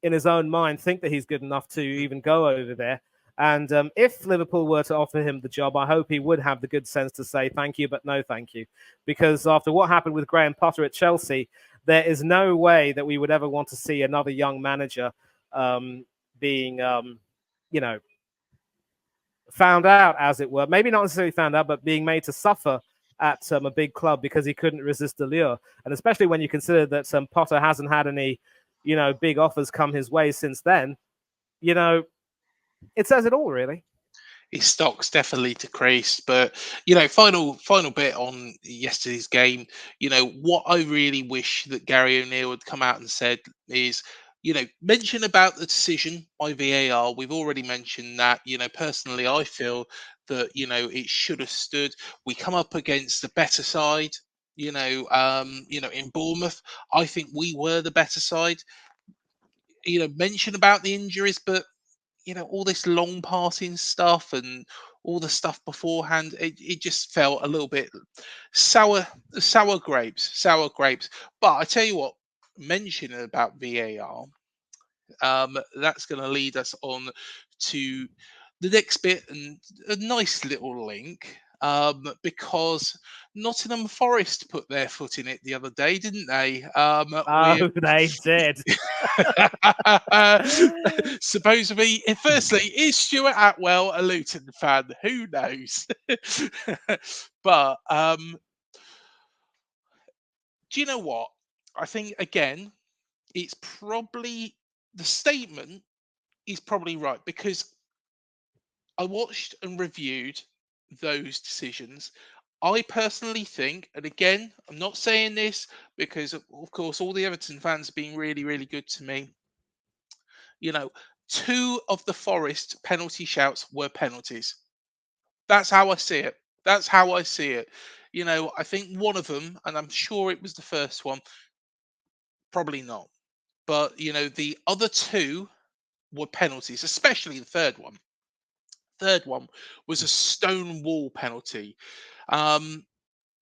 in his own mind think that he's good enough to Mhm. even go over there. And if Liverpool were to offer him the job, I hope he would have the good sense to say thank you, but no thank you. Because after what happened with Graham Potter at Chelsea, there is no way that we would ever want to see another young manager being, you know, found out, as it were. Maybe not necessarily found out, but being made to suffer at a big club because he couldn't resist the lure. And especially when you consider that Potter hasn't had any, big offers come his way since then, you know, it says it all, really. His stock's definitely decreased, but final bit on yesterday's game. What I really wish that Gary O'Neill had come out and said is, mention about the decision by VAR. We've already mentioned that. Personally, I feel that it should have stood. We come up against the better side. In Bournemouth, I think we were the better side. Mention about the injuries, but all this long passing stuff and all the stuff beforehand, it just felt a little bit sour, sour grapes. But I tell you what, mentioning about VAR, that's going to lead us on to the next bit and a nice little link. Because Nottingham Forest put their foot in it the other day, didn't they? With Oh, they did. supposedly, firstly, is Stuart Atwell a Luton fan? Who knows? But do you know what? I think again, it's probably the statement is probably right because I watched and reviewed those decisions. I personally think, and again, I'm not saying this because, of course, all the Everton fans have been really, really good to me. You know, two of the Forest penalty shouts were penalties. That's how I see it. That's how I see it. I think one of them, and I'm sure it was the first one, probably not. But the other two were penalties, especially the third one. Third one was a stone wall penalty. Um,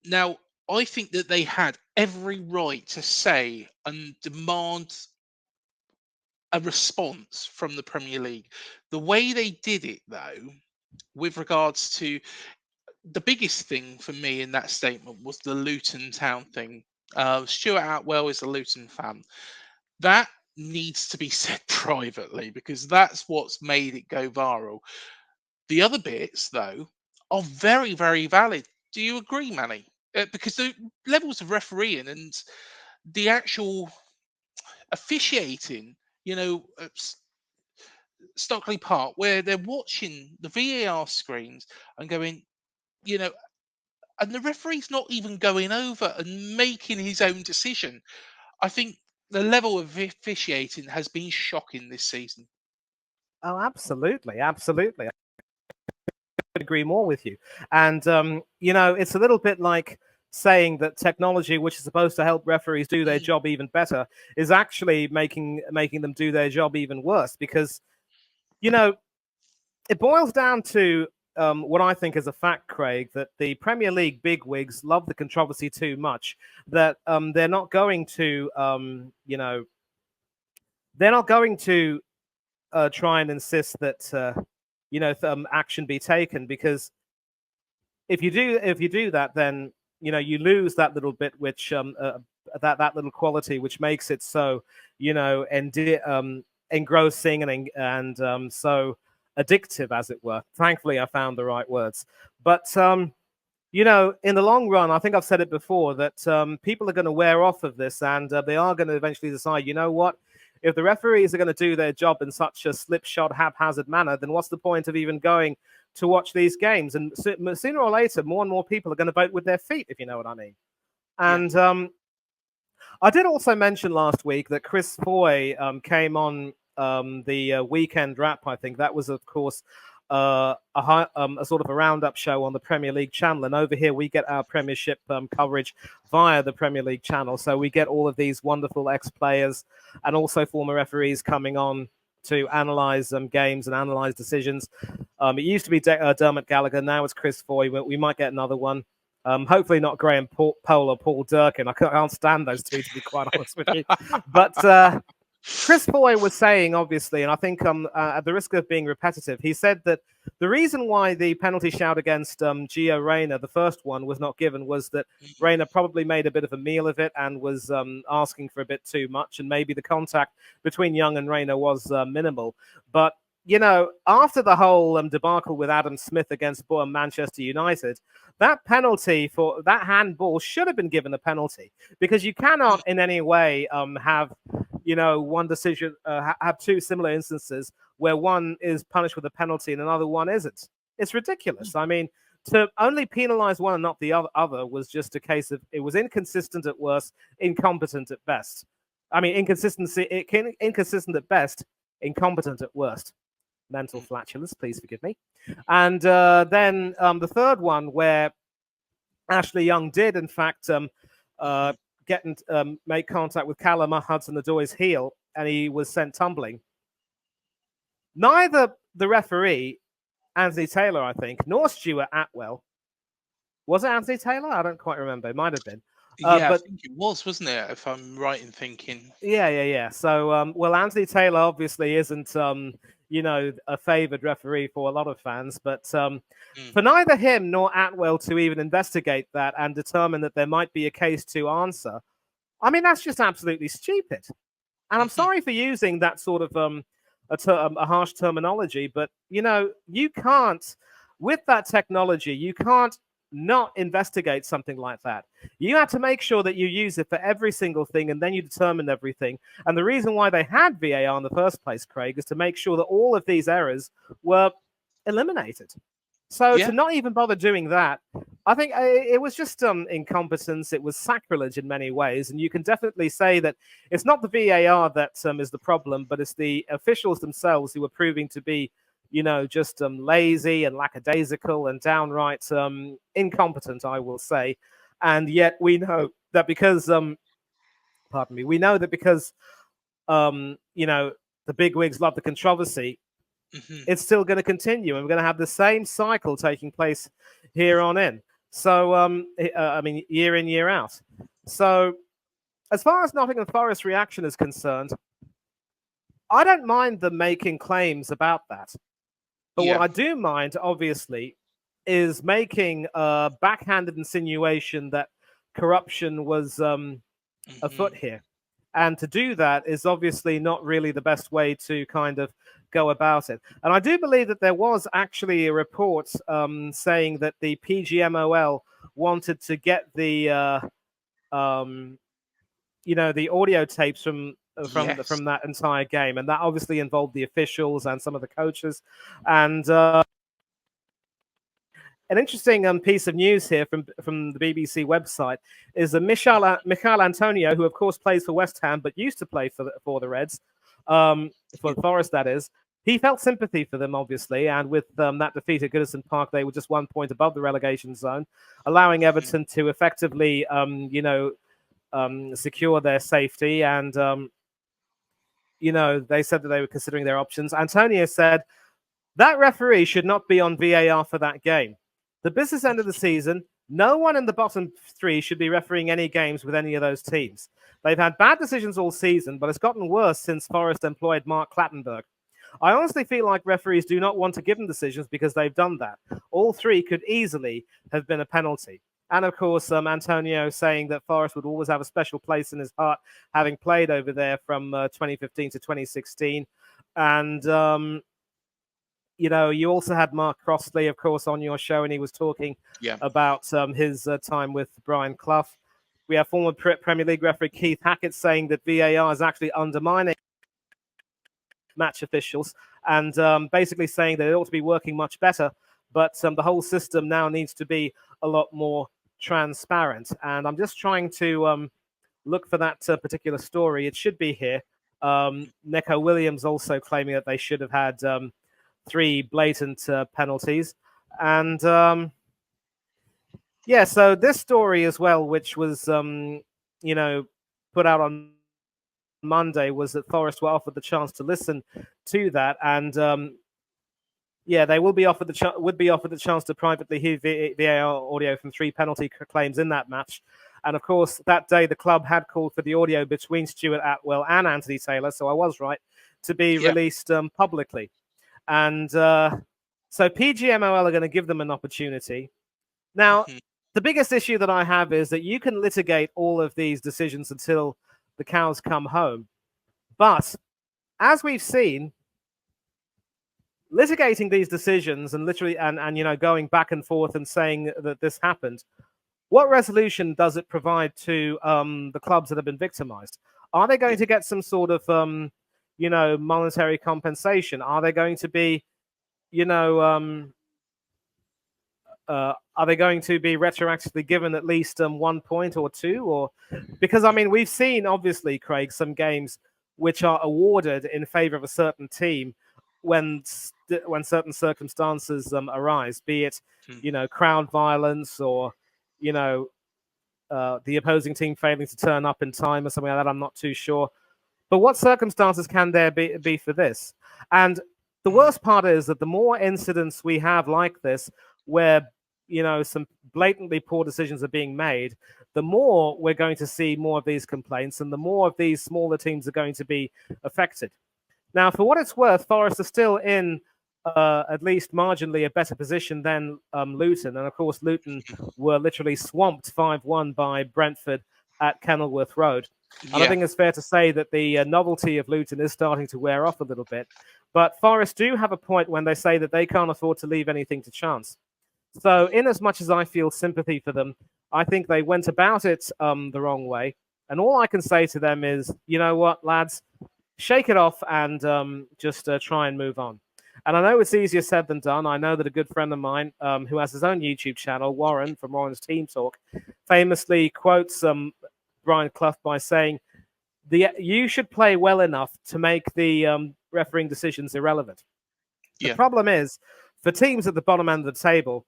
Now, I think that they had every right to say and demand a response from the Premier League. The way they did it, though, with regards to the biggest thing for me in that statement was the Luton Town thing. Stuart Atwell is a Luton fan. That needs to be said privately because that's what's made it go viral. The other bits, though, are very, very valid. Do you agree, Manny? Because the levels of refereeing and the actual officiating, at Stockley Park, where they're watching the VAR screens and going, you know, and the referee's not even going over and making his own decision. I think the level of officiating has been shocking this season. Oh, absolutely, absolutely. I could agree more with you. And it's a little bit like saying that technology, which is supposed to help referees do their job even better, is actually making them do their job even worse. Because it boils down to what I think is a fact, Craig, that the Premier League bigwigs love the controversy too much. That they're not going to, they're not going to try and insist that action be taken, because if you do that, then you lose that little bit, which that little quality which makes it so engrossing and so addictive, as it were. Thankfully, I found the right words. But in the long run, I think I've said it before that people are going to wear off of this, and they are going to eventually decide, you know what? If the referees are going to do their job in such a slipshod, haphazard manner, then what's the point of even going to watch these games? And sooner or later, more and more people are going to vote with their feet, if you know what I mean. And I did also mention last week that Chris Foy came on the weekend wrap. I think that was, of course, a sort of a roundup show on the Premier League channel. And over here, we get our Premiership coverage via the Premier League channel. So we get all of these wonderful ex-players and also former referees coming on to analyze games and analyze decisions. It used to be Dermot Gallagher. Now it's Chris Foy. We might get another one. Hopefully not Graham Pole or Paul Durkin. I can't stand those two, to be quite honest with you. But Chris Foy was saying, obviously, and I think at the risk of being repetitive, he said that the reason why the penalty shout against Gio Reyna, the first one, was not given was that Reyna probably made a bit of a meal of it and was asking for a bit too much, and maybe the contact between Young and Reyna was minimal. But after the whole debacle with Adam Smith against Manchester United, that penalty for that handball should have been given a penalty, because you cannot in any way have one decision, have two similar instances where one is punished with a penalty and another one isn't. It's ridiculous. I mean, to only penalize one and not the other was just a case of, it was inconsistent at worst, incompetent at best. I mean, inconsistent at best, incompetent at worst. Mental flatulence, please forgive me. And then the third one, where Ashley Young did, in fact, make contact with Callum Hudson-Odoi's heel, and he was sent tumbling. Neither the referee, Anthony Taylor, I think, nor Stuart Atwell. Was it Anthony Taylor? I don't quite remember. It might have been. But I think it was, wasn't it? If I'm right in thinking. Yeah. So, Anthony Taylor obviously isn't, a favoured referee for a lot of fans. But for neither him nor Atwell to even investigate that and determine that there might be a case to answer, I mean, that's just absolutely stupid. And I'm sorry for using that sort of a harsh terminology, but you can't, with that technology, you can't not investigate something like that. You have to make sure that you use it for every single thing, and then you determine everything. And the reason why they had VAR in the first place, Craig, is to make sure that all of these errors were eliminated. So to not even bother doing that, I think it was just incompetence. It was sacrilege in many ways. And you can definitely say that it's not the VAR that is the problem, but it's the officials themselves who are proving to be, just lazy and lackadaisical and downright incompetent, I will say. And yet we know that because, pardon me, we know that because, the bigwigs love the controversy, Mhm. it's still going to continue, and we're going to have the same cycle taking place here on in. So, I mean, year in, year out. So, as far as Nottingham Forest reaction is concerned, I don't mind them making claims about that. But what Yeah. I do mind, obviously, is making a backhanded insinuation that corruption was Mhm. afoot here. And to do that is obviously not really the best way to kind of go about it. And I do believe that there was actually a report saying that the PGMOL wanted to get um, the audio tapes Yes. from that entire game, and that obviously involved the officials and some of the coaches. And an interesting piece of news here from the BBC website is that Michael Antonio, who of course plays for West Ham but used to play for the Reds, for the Forest, that is. He felt sympathy for them, obviously, and with that defeat at Goodison Park, they were just 1 point above the relegation zone, allowing Mhm. Everton to effectively, secure their safety. And they said that they were considering their options. Antonio said that referee should not be on VAR for that game. The business end of the season, no one in the bottom three should be refereeing any games with any of those teams. They've had bad decisions all season, but it's gotten worse since Forest employed Mark Clattenburg. I honestly feel like referees do not want to give them decisions because they've done that. All three could easily have been a penalty. And of course, Antonio saying that Forest would always have a special place in his heart, having played over there from 2015 to 2016. And you also had Mark Crossley, of course, on your show, and he was talking Yeah. about his time with Brian Clough. We have former Premier League referee Keith Hackett saying that VAR is actually undermining match officials and basically saying that it ought to be working much better, but the whole system now needs to be a lot more transparent. And I'm just trying to look for that particular story. It should be here. Neco Williams also claiming that they should have had 3 blatant penalties. And so this story as well, which was, put out on Monday, was that Forest were offered the chance to listen to that. And they would be offered the chance to privately hear VAR audio from 3 penalty claims in that match. And of course, that day the club had called for the audio between Stuart Atwell and Anthony Taylor, so I was right, to be Yeah. released publicly. And so PGMOL are going to give them an opportunity. Now, Mhm. the biggest issue that I have is that you can litigate all of these decisions until the cows come home. But as we've seen, litigating these decisions and literally and going back and forth and saying that this happened, what resolution does it provide to the clubs that have been victimized? Are they going to get some sort of monetary compensation? Are they going to be are they going to be retroactively given at least 1 point or 2? Or because I mean, we've seen obviously, Craig, some games which are awarded in favor of a certain team when certain circumstances arise, be it Mhm. crowd violence or the opposing team failing to turn up in time or something like that. I'm not too sure. But what circumstances can there be for this? And the Mhm. worst part is that the more incidents we have like this, where some blatantly poor decisions are being made, the more we're going to see more of these complaints, and the more of these smaller teams are going to be affected. Now, for what it's worth, Forest are still in at least marginally a better position than Luton. And of course, Luton were literally swamped 5-1 by Brentford at Kenilworth Road. And I Yeah. think it's fair to say that the novelty of Luton is starting to wear off a little bit. But Forest do have a point when they say that they can't afford to leave anything to chance. So, in as much as I feel sympathy for them, I think they went about it the wrong way. And all I can say to them is, you know what, lads, shake it off and just try and move on. And I know it's easier said than done. I know that a good friend of mine who has his own YouTube channel, Warren from Warren's Team Talk, famously quotes Brian Clough by saying, you should play well enough to make the refereeing decisions irrelevant. The Yeah. problem is, for teams at the bottom end of the table,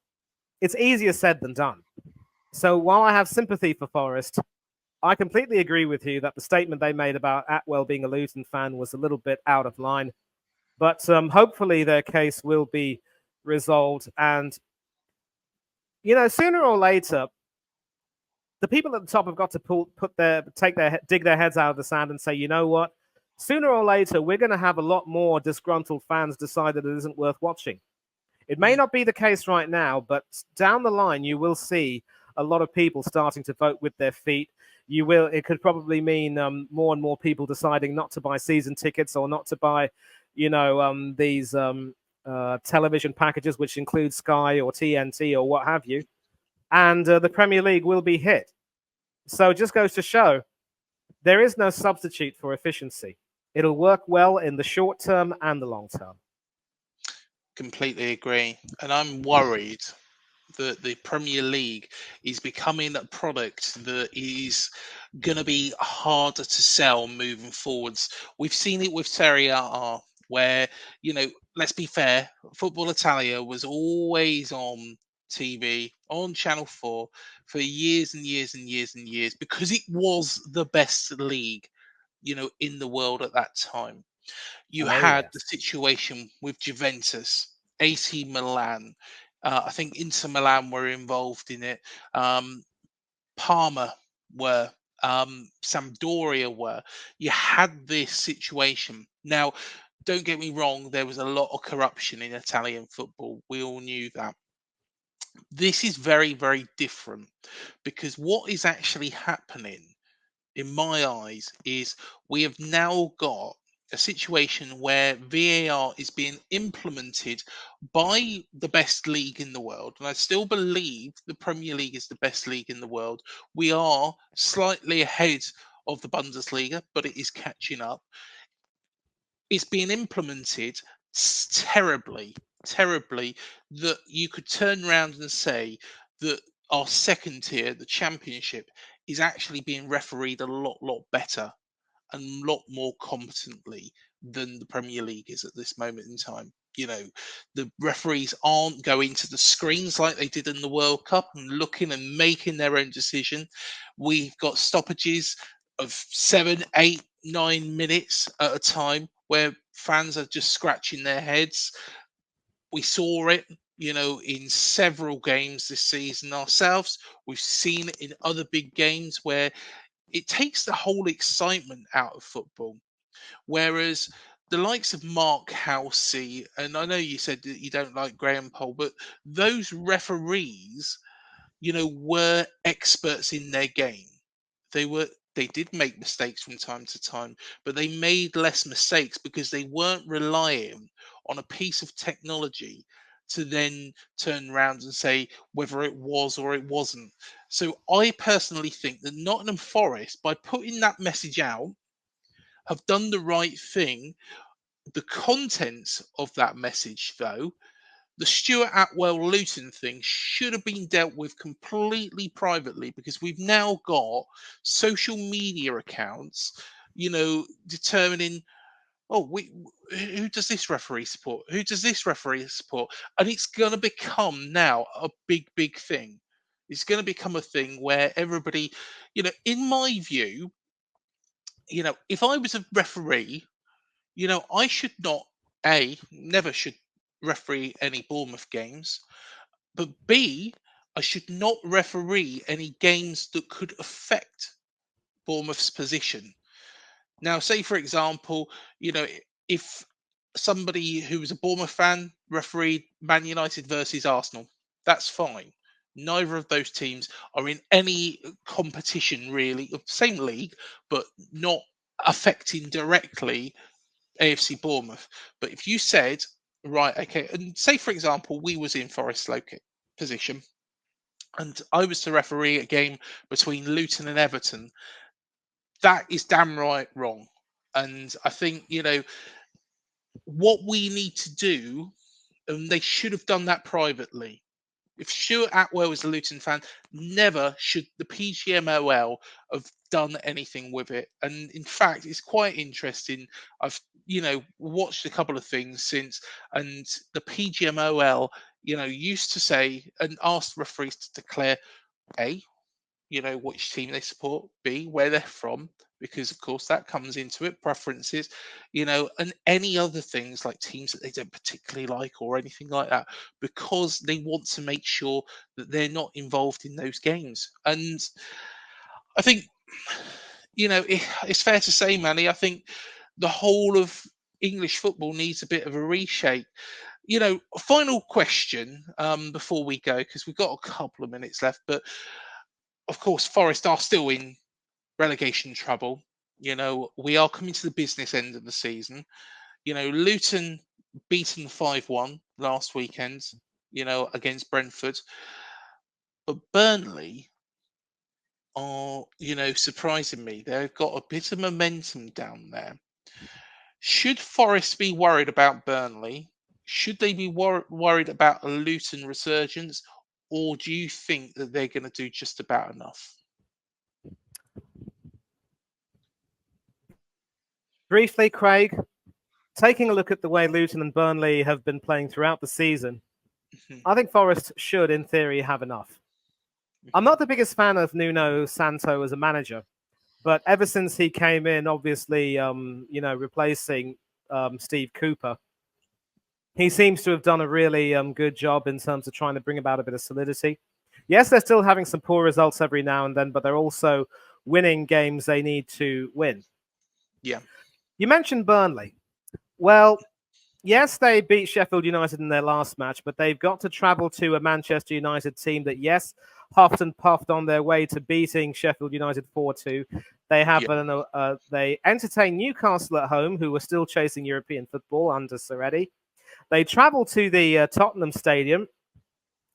it's easier said than done. So while I have sympathy for Forest, I completely agree with you that the statement they made about Atwell being a Luton fan was a little bit out of line. But hopefully their case will be resolved. And, sooner or later, the people at the top have got to dig their heads out of the sand and say, you know what? Sooner or later, we're going to have a lot more disgruntled fans decide that it isn't worth watching. It may Mm. not be the case right now, but down the line, you will see a lot of people starting to vote with their feet. It could probably mean more and more people deciding not to buy season tickets or not to buy, these television packages, which include Sky or TNT or what have you. And the Premier League will be hit. So it just goes to show there is no substitute for efficiency. It'll work well in the short term and the long term. Completely agree. And I'm worried that the Premier League is becoming a product that is going to be harder to sell moving forwards. We've seen it with Serie A, where, let's be fair, Football Italia was always on TV, on Channel 4 for years and years and years and years because it was the best league, in the world at that time. You Oh, had the yes. situation with Juventus, AC Milan. I think Inter Milan were involved in it. Parma were. Sampdoria were. You had this situation. Now, don't get me wrong, there was a lot of corruption in Italian football. We all knew that. This is very, very different because what is actually happening in my eyes, is we have now got a situation where VAR is being implemented by the best league in the world. And I still believe the Premier League is the best league in the world. We are slightly ahead of the Bundesliga, but it is catching up. It's being implemented terribly, terribly, that you could turn around and say that our second tier, the championship, is actually being refereed a lot better and a lot more competently than the Premier League is at this moment in time. The referees aren't going to the screens like they did in the World Cup and looking and making their own decision. We've got stoppages of 7, 8, 9 minutes at a time where fans are just scratching their heads. We saw it, in several games this season ourselves. We've seen it in other big games where it takes the whole excitement out of football. Whereas the likes of Mark Housey, and I know you said that you don't like Graham Poll, but those referees, were experts in their game. They did make mistakes from time to time, but they made less mistakes because they weren't relying on a piece of technology to then turn around and say whether it was or it wasn't. So I personally think that Nottingham Forest, by putting that message out, have done the right thing. The contents of that message, though, the Stuart Atwell Luton thing should have been dealt with completely privately because we've now got social media accounts, determining, oh, who does this referee support? Who does this referee support? And it's going to become now a big thing. It's going to become a thing where everybody, in my view, if I was a referee, I should not, never should referee any Bournemouth games, but B, I should not referee any games that could affect Bournemouth's position. Now, say for example, if somebody who was a Bournemouth fan refereed Man United versus Arsenal, that's fine. Neither of those teams are in any competition really, of the same league, but not affecting directly AFC Bournemouth. But if you said, right, okay, and say for example, we was in Forest position, and I was to referee a game between Luton and Everton, that is damn right wrong. And I think, what we need to do, and they should have done that privately. If Stuart Atwell is a Luton fan, never should the PGMOL have done anything with it. And in fact, it's quite interesting. I've watched a couple of things since, and the PGMOL, used to say and ask referees to declare A, which team they support, B, where they're from, because of course that comes into it, preferences, and any other things like teams that they don't particularly like or anything like that, because they want to make sure that they're not involved in those games. And I think, it's fair to say, Manny, I think the whole of English football needs a bit of a reshape. Final question before we go, because we've got a couple of minutes left, but of course, Forest are still in relegation trouble. We are coming to the business end of the season. Luton beaten 5-1 last weekend, against Brentford. But Burnley are, surprising me. They've got a bit of momentum down there. Should Forest be worried about Burnley? Should they be worried about a Luton resurgence? Or do you think that they're going to do just about enough? Briefly, Craig, taking a look at the way Luton and Burnley have been playing throughout the season, I think Forest should, in theory, have enough. I'm not the biggest fan of Nuno Santo as a manager, but ever since he came in, obviously, replacing Steve Cooper, he seems to have done a really good job in terms of trying to bring about a bit of solidity. Yes, they're still having some poor results every now and then, but they're also winning games they need to win. Yeah. You mentioned Burnley. Well, yes, they beat Sheffield United in their last match, but they've got to travel to a Manchester United team that, yes, huffed and puffed on their way to beating Sheffield United 4-2. They have they entertain Newcastle at home, who were still chasing European football under Serretti. They travel to the Tottenham Stadium,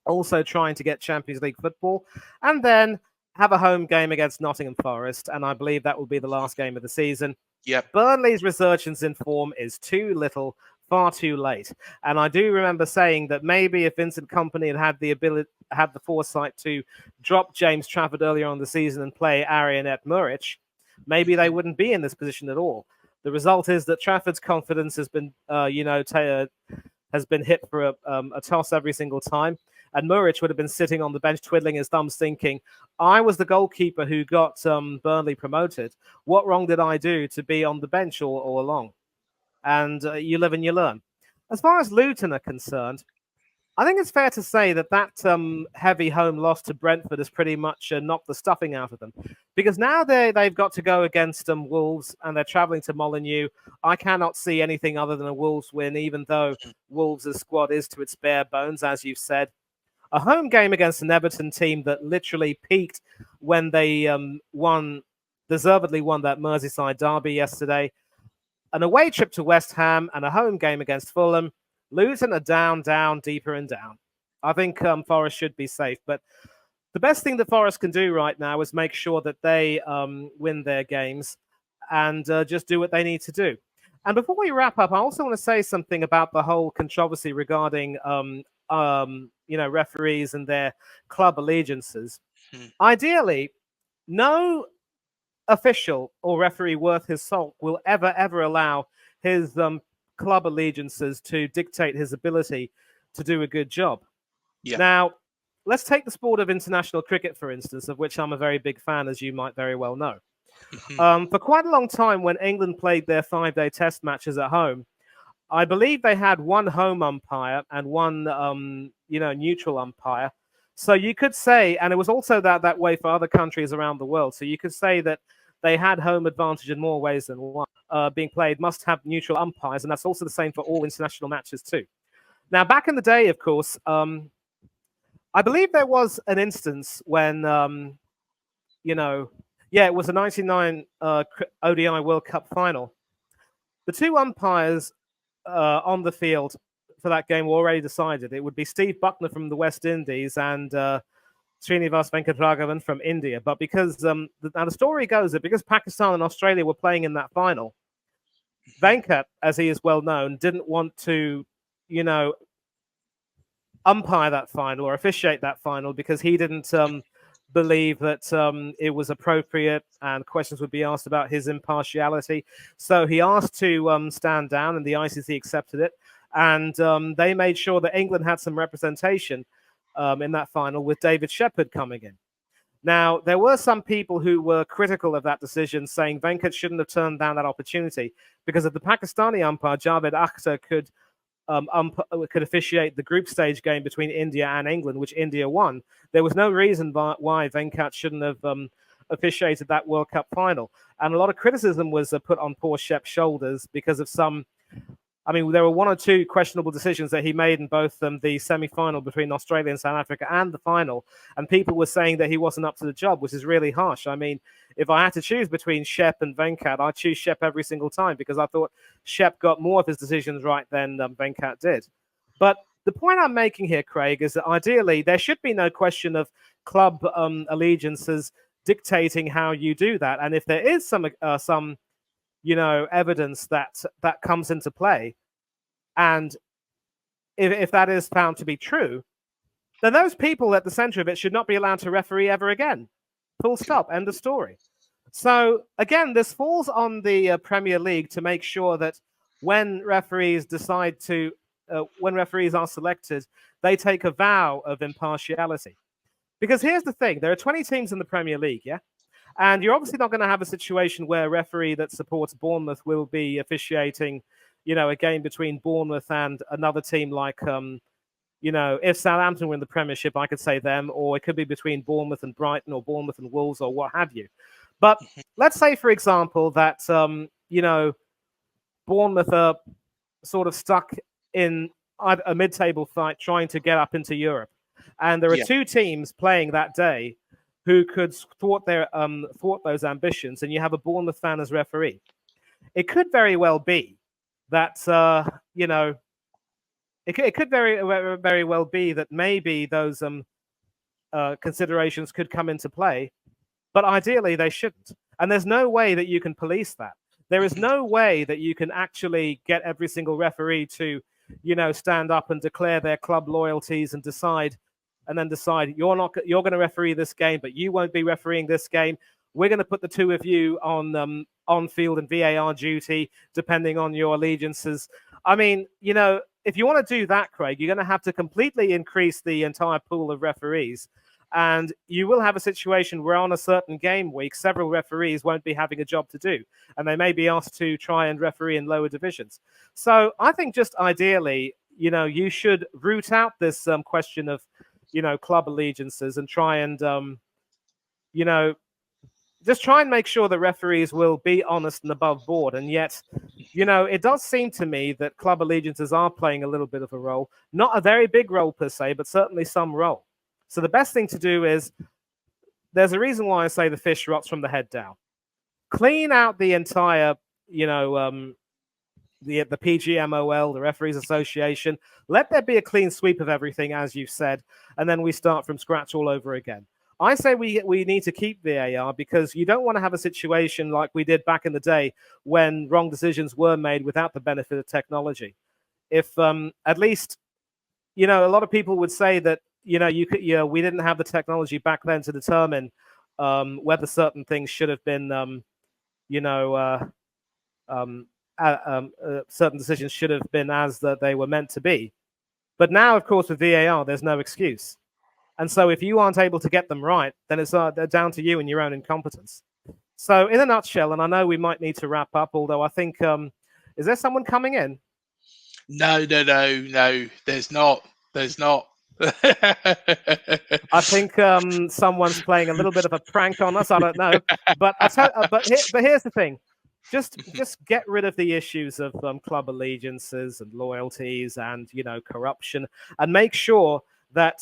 also trying to get Champions League football, and then have a home game against Nottingham Forest, and I believe that will be the last game of the season. Yep. Burnley's resurgence in form is too little, far too late. And I do remember saying that maybe if Vincent Kompany had the foresight to drop James Trafford earlier on the season and play Arianet Muric, maybe they wouldn't be in this position at all. The result is that Trafford's confidence has been, has been hit for a toss every single time. And Muric would have been sitting on the bench twiddling his thumbs thinking, I was the goalkeeper who got Burnley promoted. What wrong did I do to be on the bench all along? And you live and you learn. As far as Luton are concerned, I think it's fair to say that heavy home loss to Brentford has pretty much knocked the stuffing out of them. Because now they've got to go against Wolves and they're travelling to Molineux. I cannot see anything other than a Wolves win, even though Wolves' squad is to its bare bones, as you've said. A home game against an Everton team that literally peaked when they deservedly won that Merseyside derby yesterday. An away trip to West Ham and a home game against Fulham. Luton are down, deeper and down. I think Forest should be safe. But the best thing that Forest can do right now is make sure that they win their games and just do what they need to do. And before we wrap up, I also want to say something about the whole controversy regarding referees and their club allegiances. Ideally, no official or referee worth his salt will ever allow his club allegiances to dictate his ability to do a good job. Yeah. Now, let's take the sport of international cricket, for instance, of which I'm a very big fan, as you might very well know. For quite a long time, when England played their 5-day test matches at home, I believe they had one home umpire and one, neutral umpire. So you could say, and it was also that way for other countries around the world. So you could say that they had home advantage in more ways than one. Being played must have neutral umpires, and that's also the same for all international matches too. Now, back in the day, of course, I believe there was an instance when, it was a 1999 ODI World Cup final. The two umpires on the field for that game were already decided. It would be Steve Buckner from the West Indies and Srinivas Venkatraghavan from India. But because the story goes that because Pakistan and Australia were playing in that final, Venkat, as he is well known, didn't want to, umpire that final or officiate that final because he didn't believe that it was appropriate and questions would be asked about his impartiality. So he asked to stand down, and the ICC accepted it. And they made sure that England had some representation in that final, with David Shepherd coming in. Now, there were some people who were critical of that decision, saying Venkat shouldn't have turned down that opportunity, because if the Pakistani umpire, Javed Akhtar, could officiate the group stage game between India and England, which India won, there was no reason why Venkat shouldn't have officiated that World Cup final. And a lot of criticism was put on poor Shep's shoulders because of some... I mean, there were one or two questionable decisions that he made in both the semi-final between Australia and South Africa and the final, and people were saying that he wasn't up to the job, which is really harsh. I mean, if I had to choose between Shep and Venkat, I'd choose Shep every single time, because I thought Shep got more of his decisions right than Venkat did. But the point I'm making here, Craig, is that ideally there should be no question of club allegiances dictating how you do that. And if there is some evidence that comes into play, and if that is found to be true, then those people at the center of it should not be allowed to referee ever again. Full stop. End of story. So again, this falls on the Premier League to make sure that when referees when referees are selected, they take a vow of impartiality. Because here's the thing: there are 20 teams in the Premier League, yeah? And you're obviously not going to have a situation where a referee that supports Bournemouth will be officiating, a game between Bournemouth and another team like, if Southampton were in the Premiership, I could say them, or it could be between Bournemouth and Brighton, or Bournemouth and Wolves, or what have you. But let's say, for example, that, Bournemouth are sort of stuck in a mid-table fight trying to get up into Europe. And there are two teams playing that day who could thwart those ambitions, and you have a Bournemouth fan as referee. It could very well be that it could very well be that maybe those considerations could come into play, but ideally they shouldn't. And there's no way that you can police that. There is no way that you can actually get every single referee to, stand up and declare their club loyalties and decide you're going to referee this game, but you won't be refereeing this game. We're going to put the two of you on field and VAR duty, depending on your allegiances. I mean, if you want to do that, Craig, you're going to have to completely increase the entire pool of referees. And you will have a situation where on a certain game week, several referees won't be having a job to do, and they may be asked to try and referee in lower divisions. So I think just ideally, you should root out this question of, club allegiances, and try and, just try and make sure that referees will be honest and above board. And yet, it does seem to me that club allegiances are playing a little bit of a role, not a very big role per se, but certainly some role. So the best thing to do is, there's a reason why I say the fish rots from the head down. Clean out the entire, the PGMOL, the Referees Association. Let there be a clean sweep of everything, as you've said, and then we start from scratch all over again. I say we need to keep VAR, because you don't want to have a situation like we did back in the day when wrong decisions were made without the benefit of technology. If at least, a lot of people would say that, we didn't have the technology back then to determine whether certain things should have been, certain decisions should have been as that they were meant to be. But now, of course, with VAR, there's no excuse. And so if you aren't able to get them right, then it's down to you and your own incompetence. So in a nutshell, and I know we might need to wrap up, although I think, is there someone coming in? No, there's not. I think someone's playing a little bit of a prank on us. I don't know, but but here's the thing: just get rid of the issues of club allegiances and loyalties and corruption, and make sure that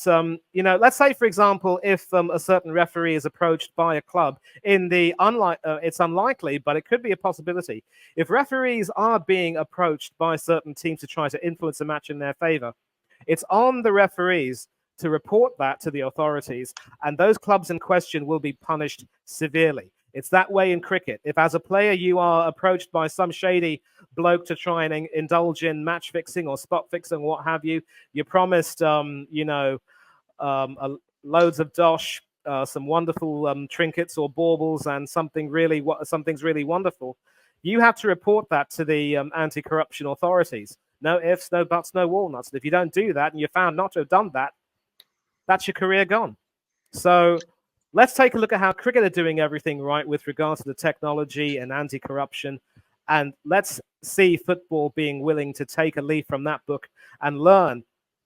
let's say, for example, if a certain referee is approached by a club it's unlikely, but it could be a possibility. If referees are being approached by certain teams to try to influence a match in their favor, it's on the referees to report that to the authorities, and those clubs in question will be punished severely. It's that way in cricket. If as a player you are approached by some shady bloke to try and indulge in match fixing or spot fixing, what have you, you're promised, loads of dosh, some wonderful trinkets or baubles and something's really wonderful, you have to report that to the anti-corruption authorities. No ifs, no buts, no walnuts. And if you don't do that and you're found not to have done that, that's your career gone. So let's take a look at how cricket are doing everything right with regards to the technology and anti-corruption. And let's see football being willing to take a leaf from that book and learn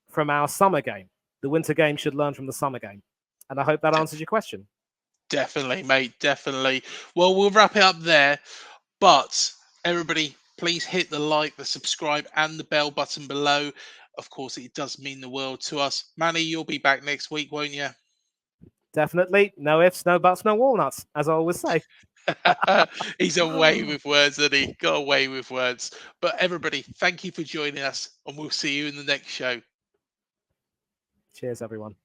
from our summer game. The winter game should learn from the summer game. And I hope that answers your question. Definitely, mate. Definitely. Well, we'll wrap it up there. But everybody, please hit the like, the subscribe, and the bell button below. Of course, it does mean the world to us. Manny, you'll be back next week, won't you? Definitely. No ifs, no buts, no walnuts, as I always say. He's away with words, and he got away with words. But everybody, thank you for joining us, and we'll see you in the next show. Cheers, everyone.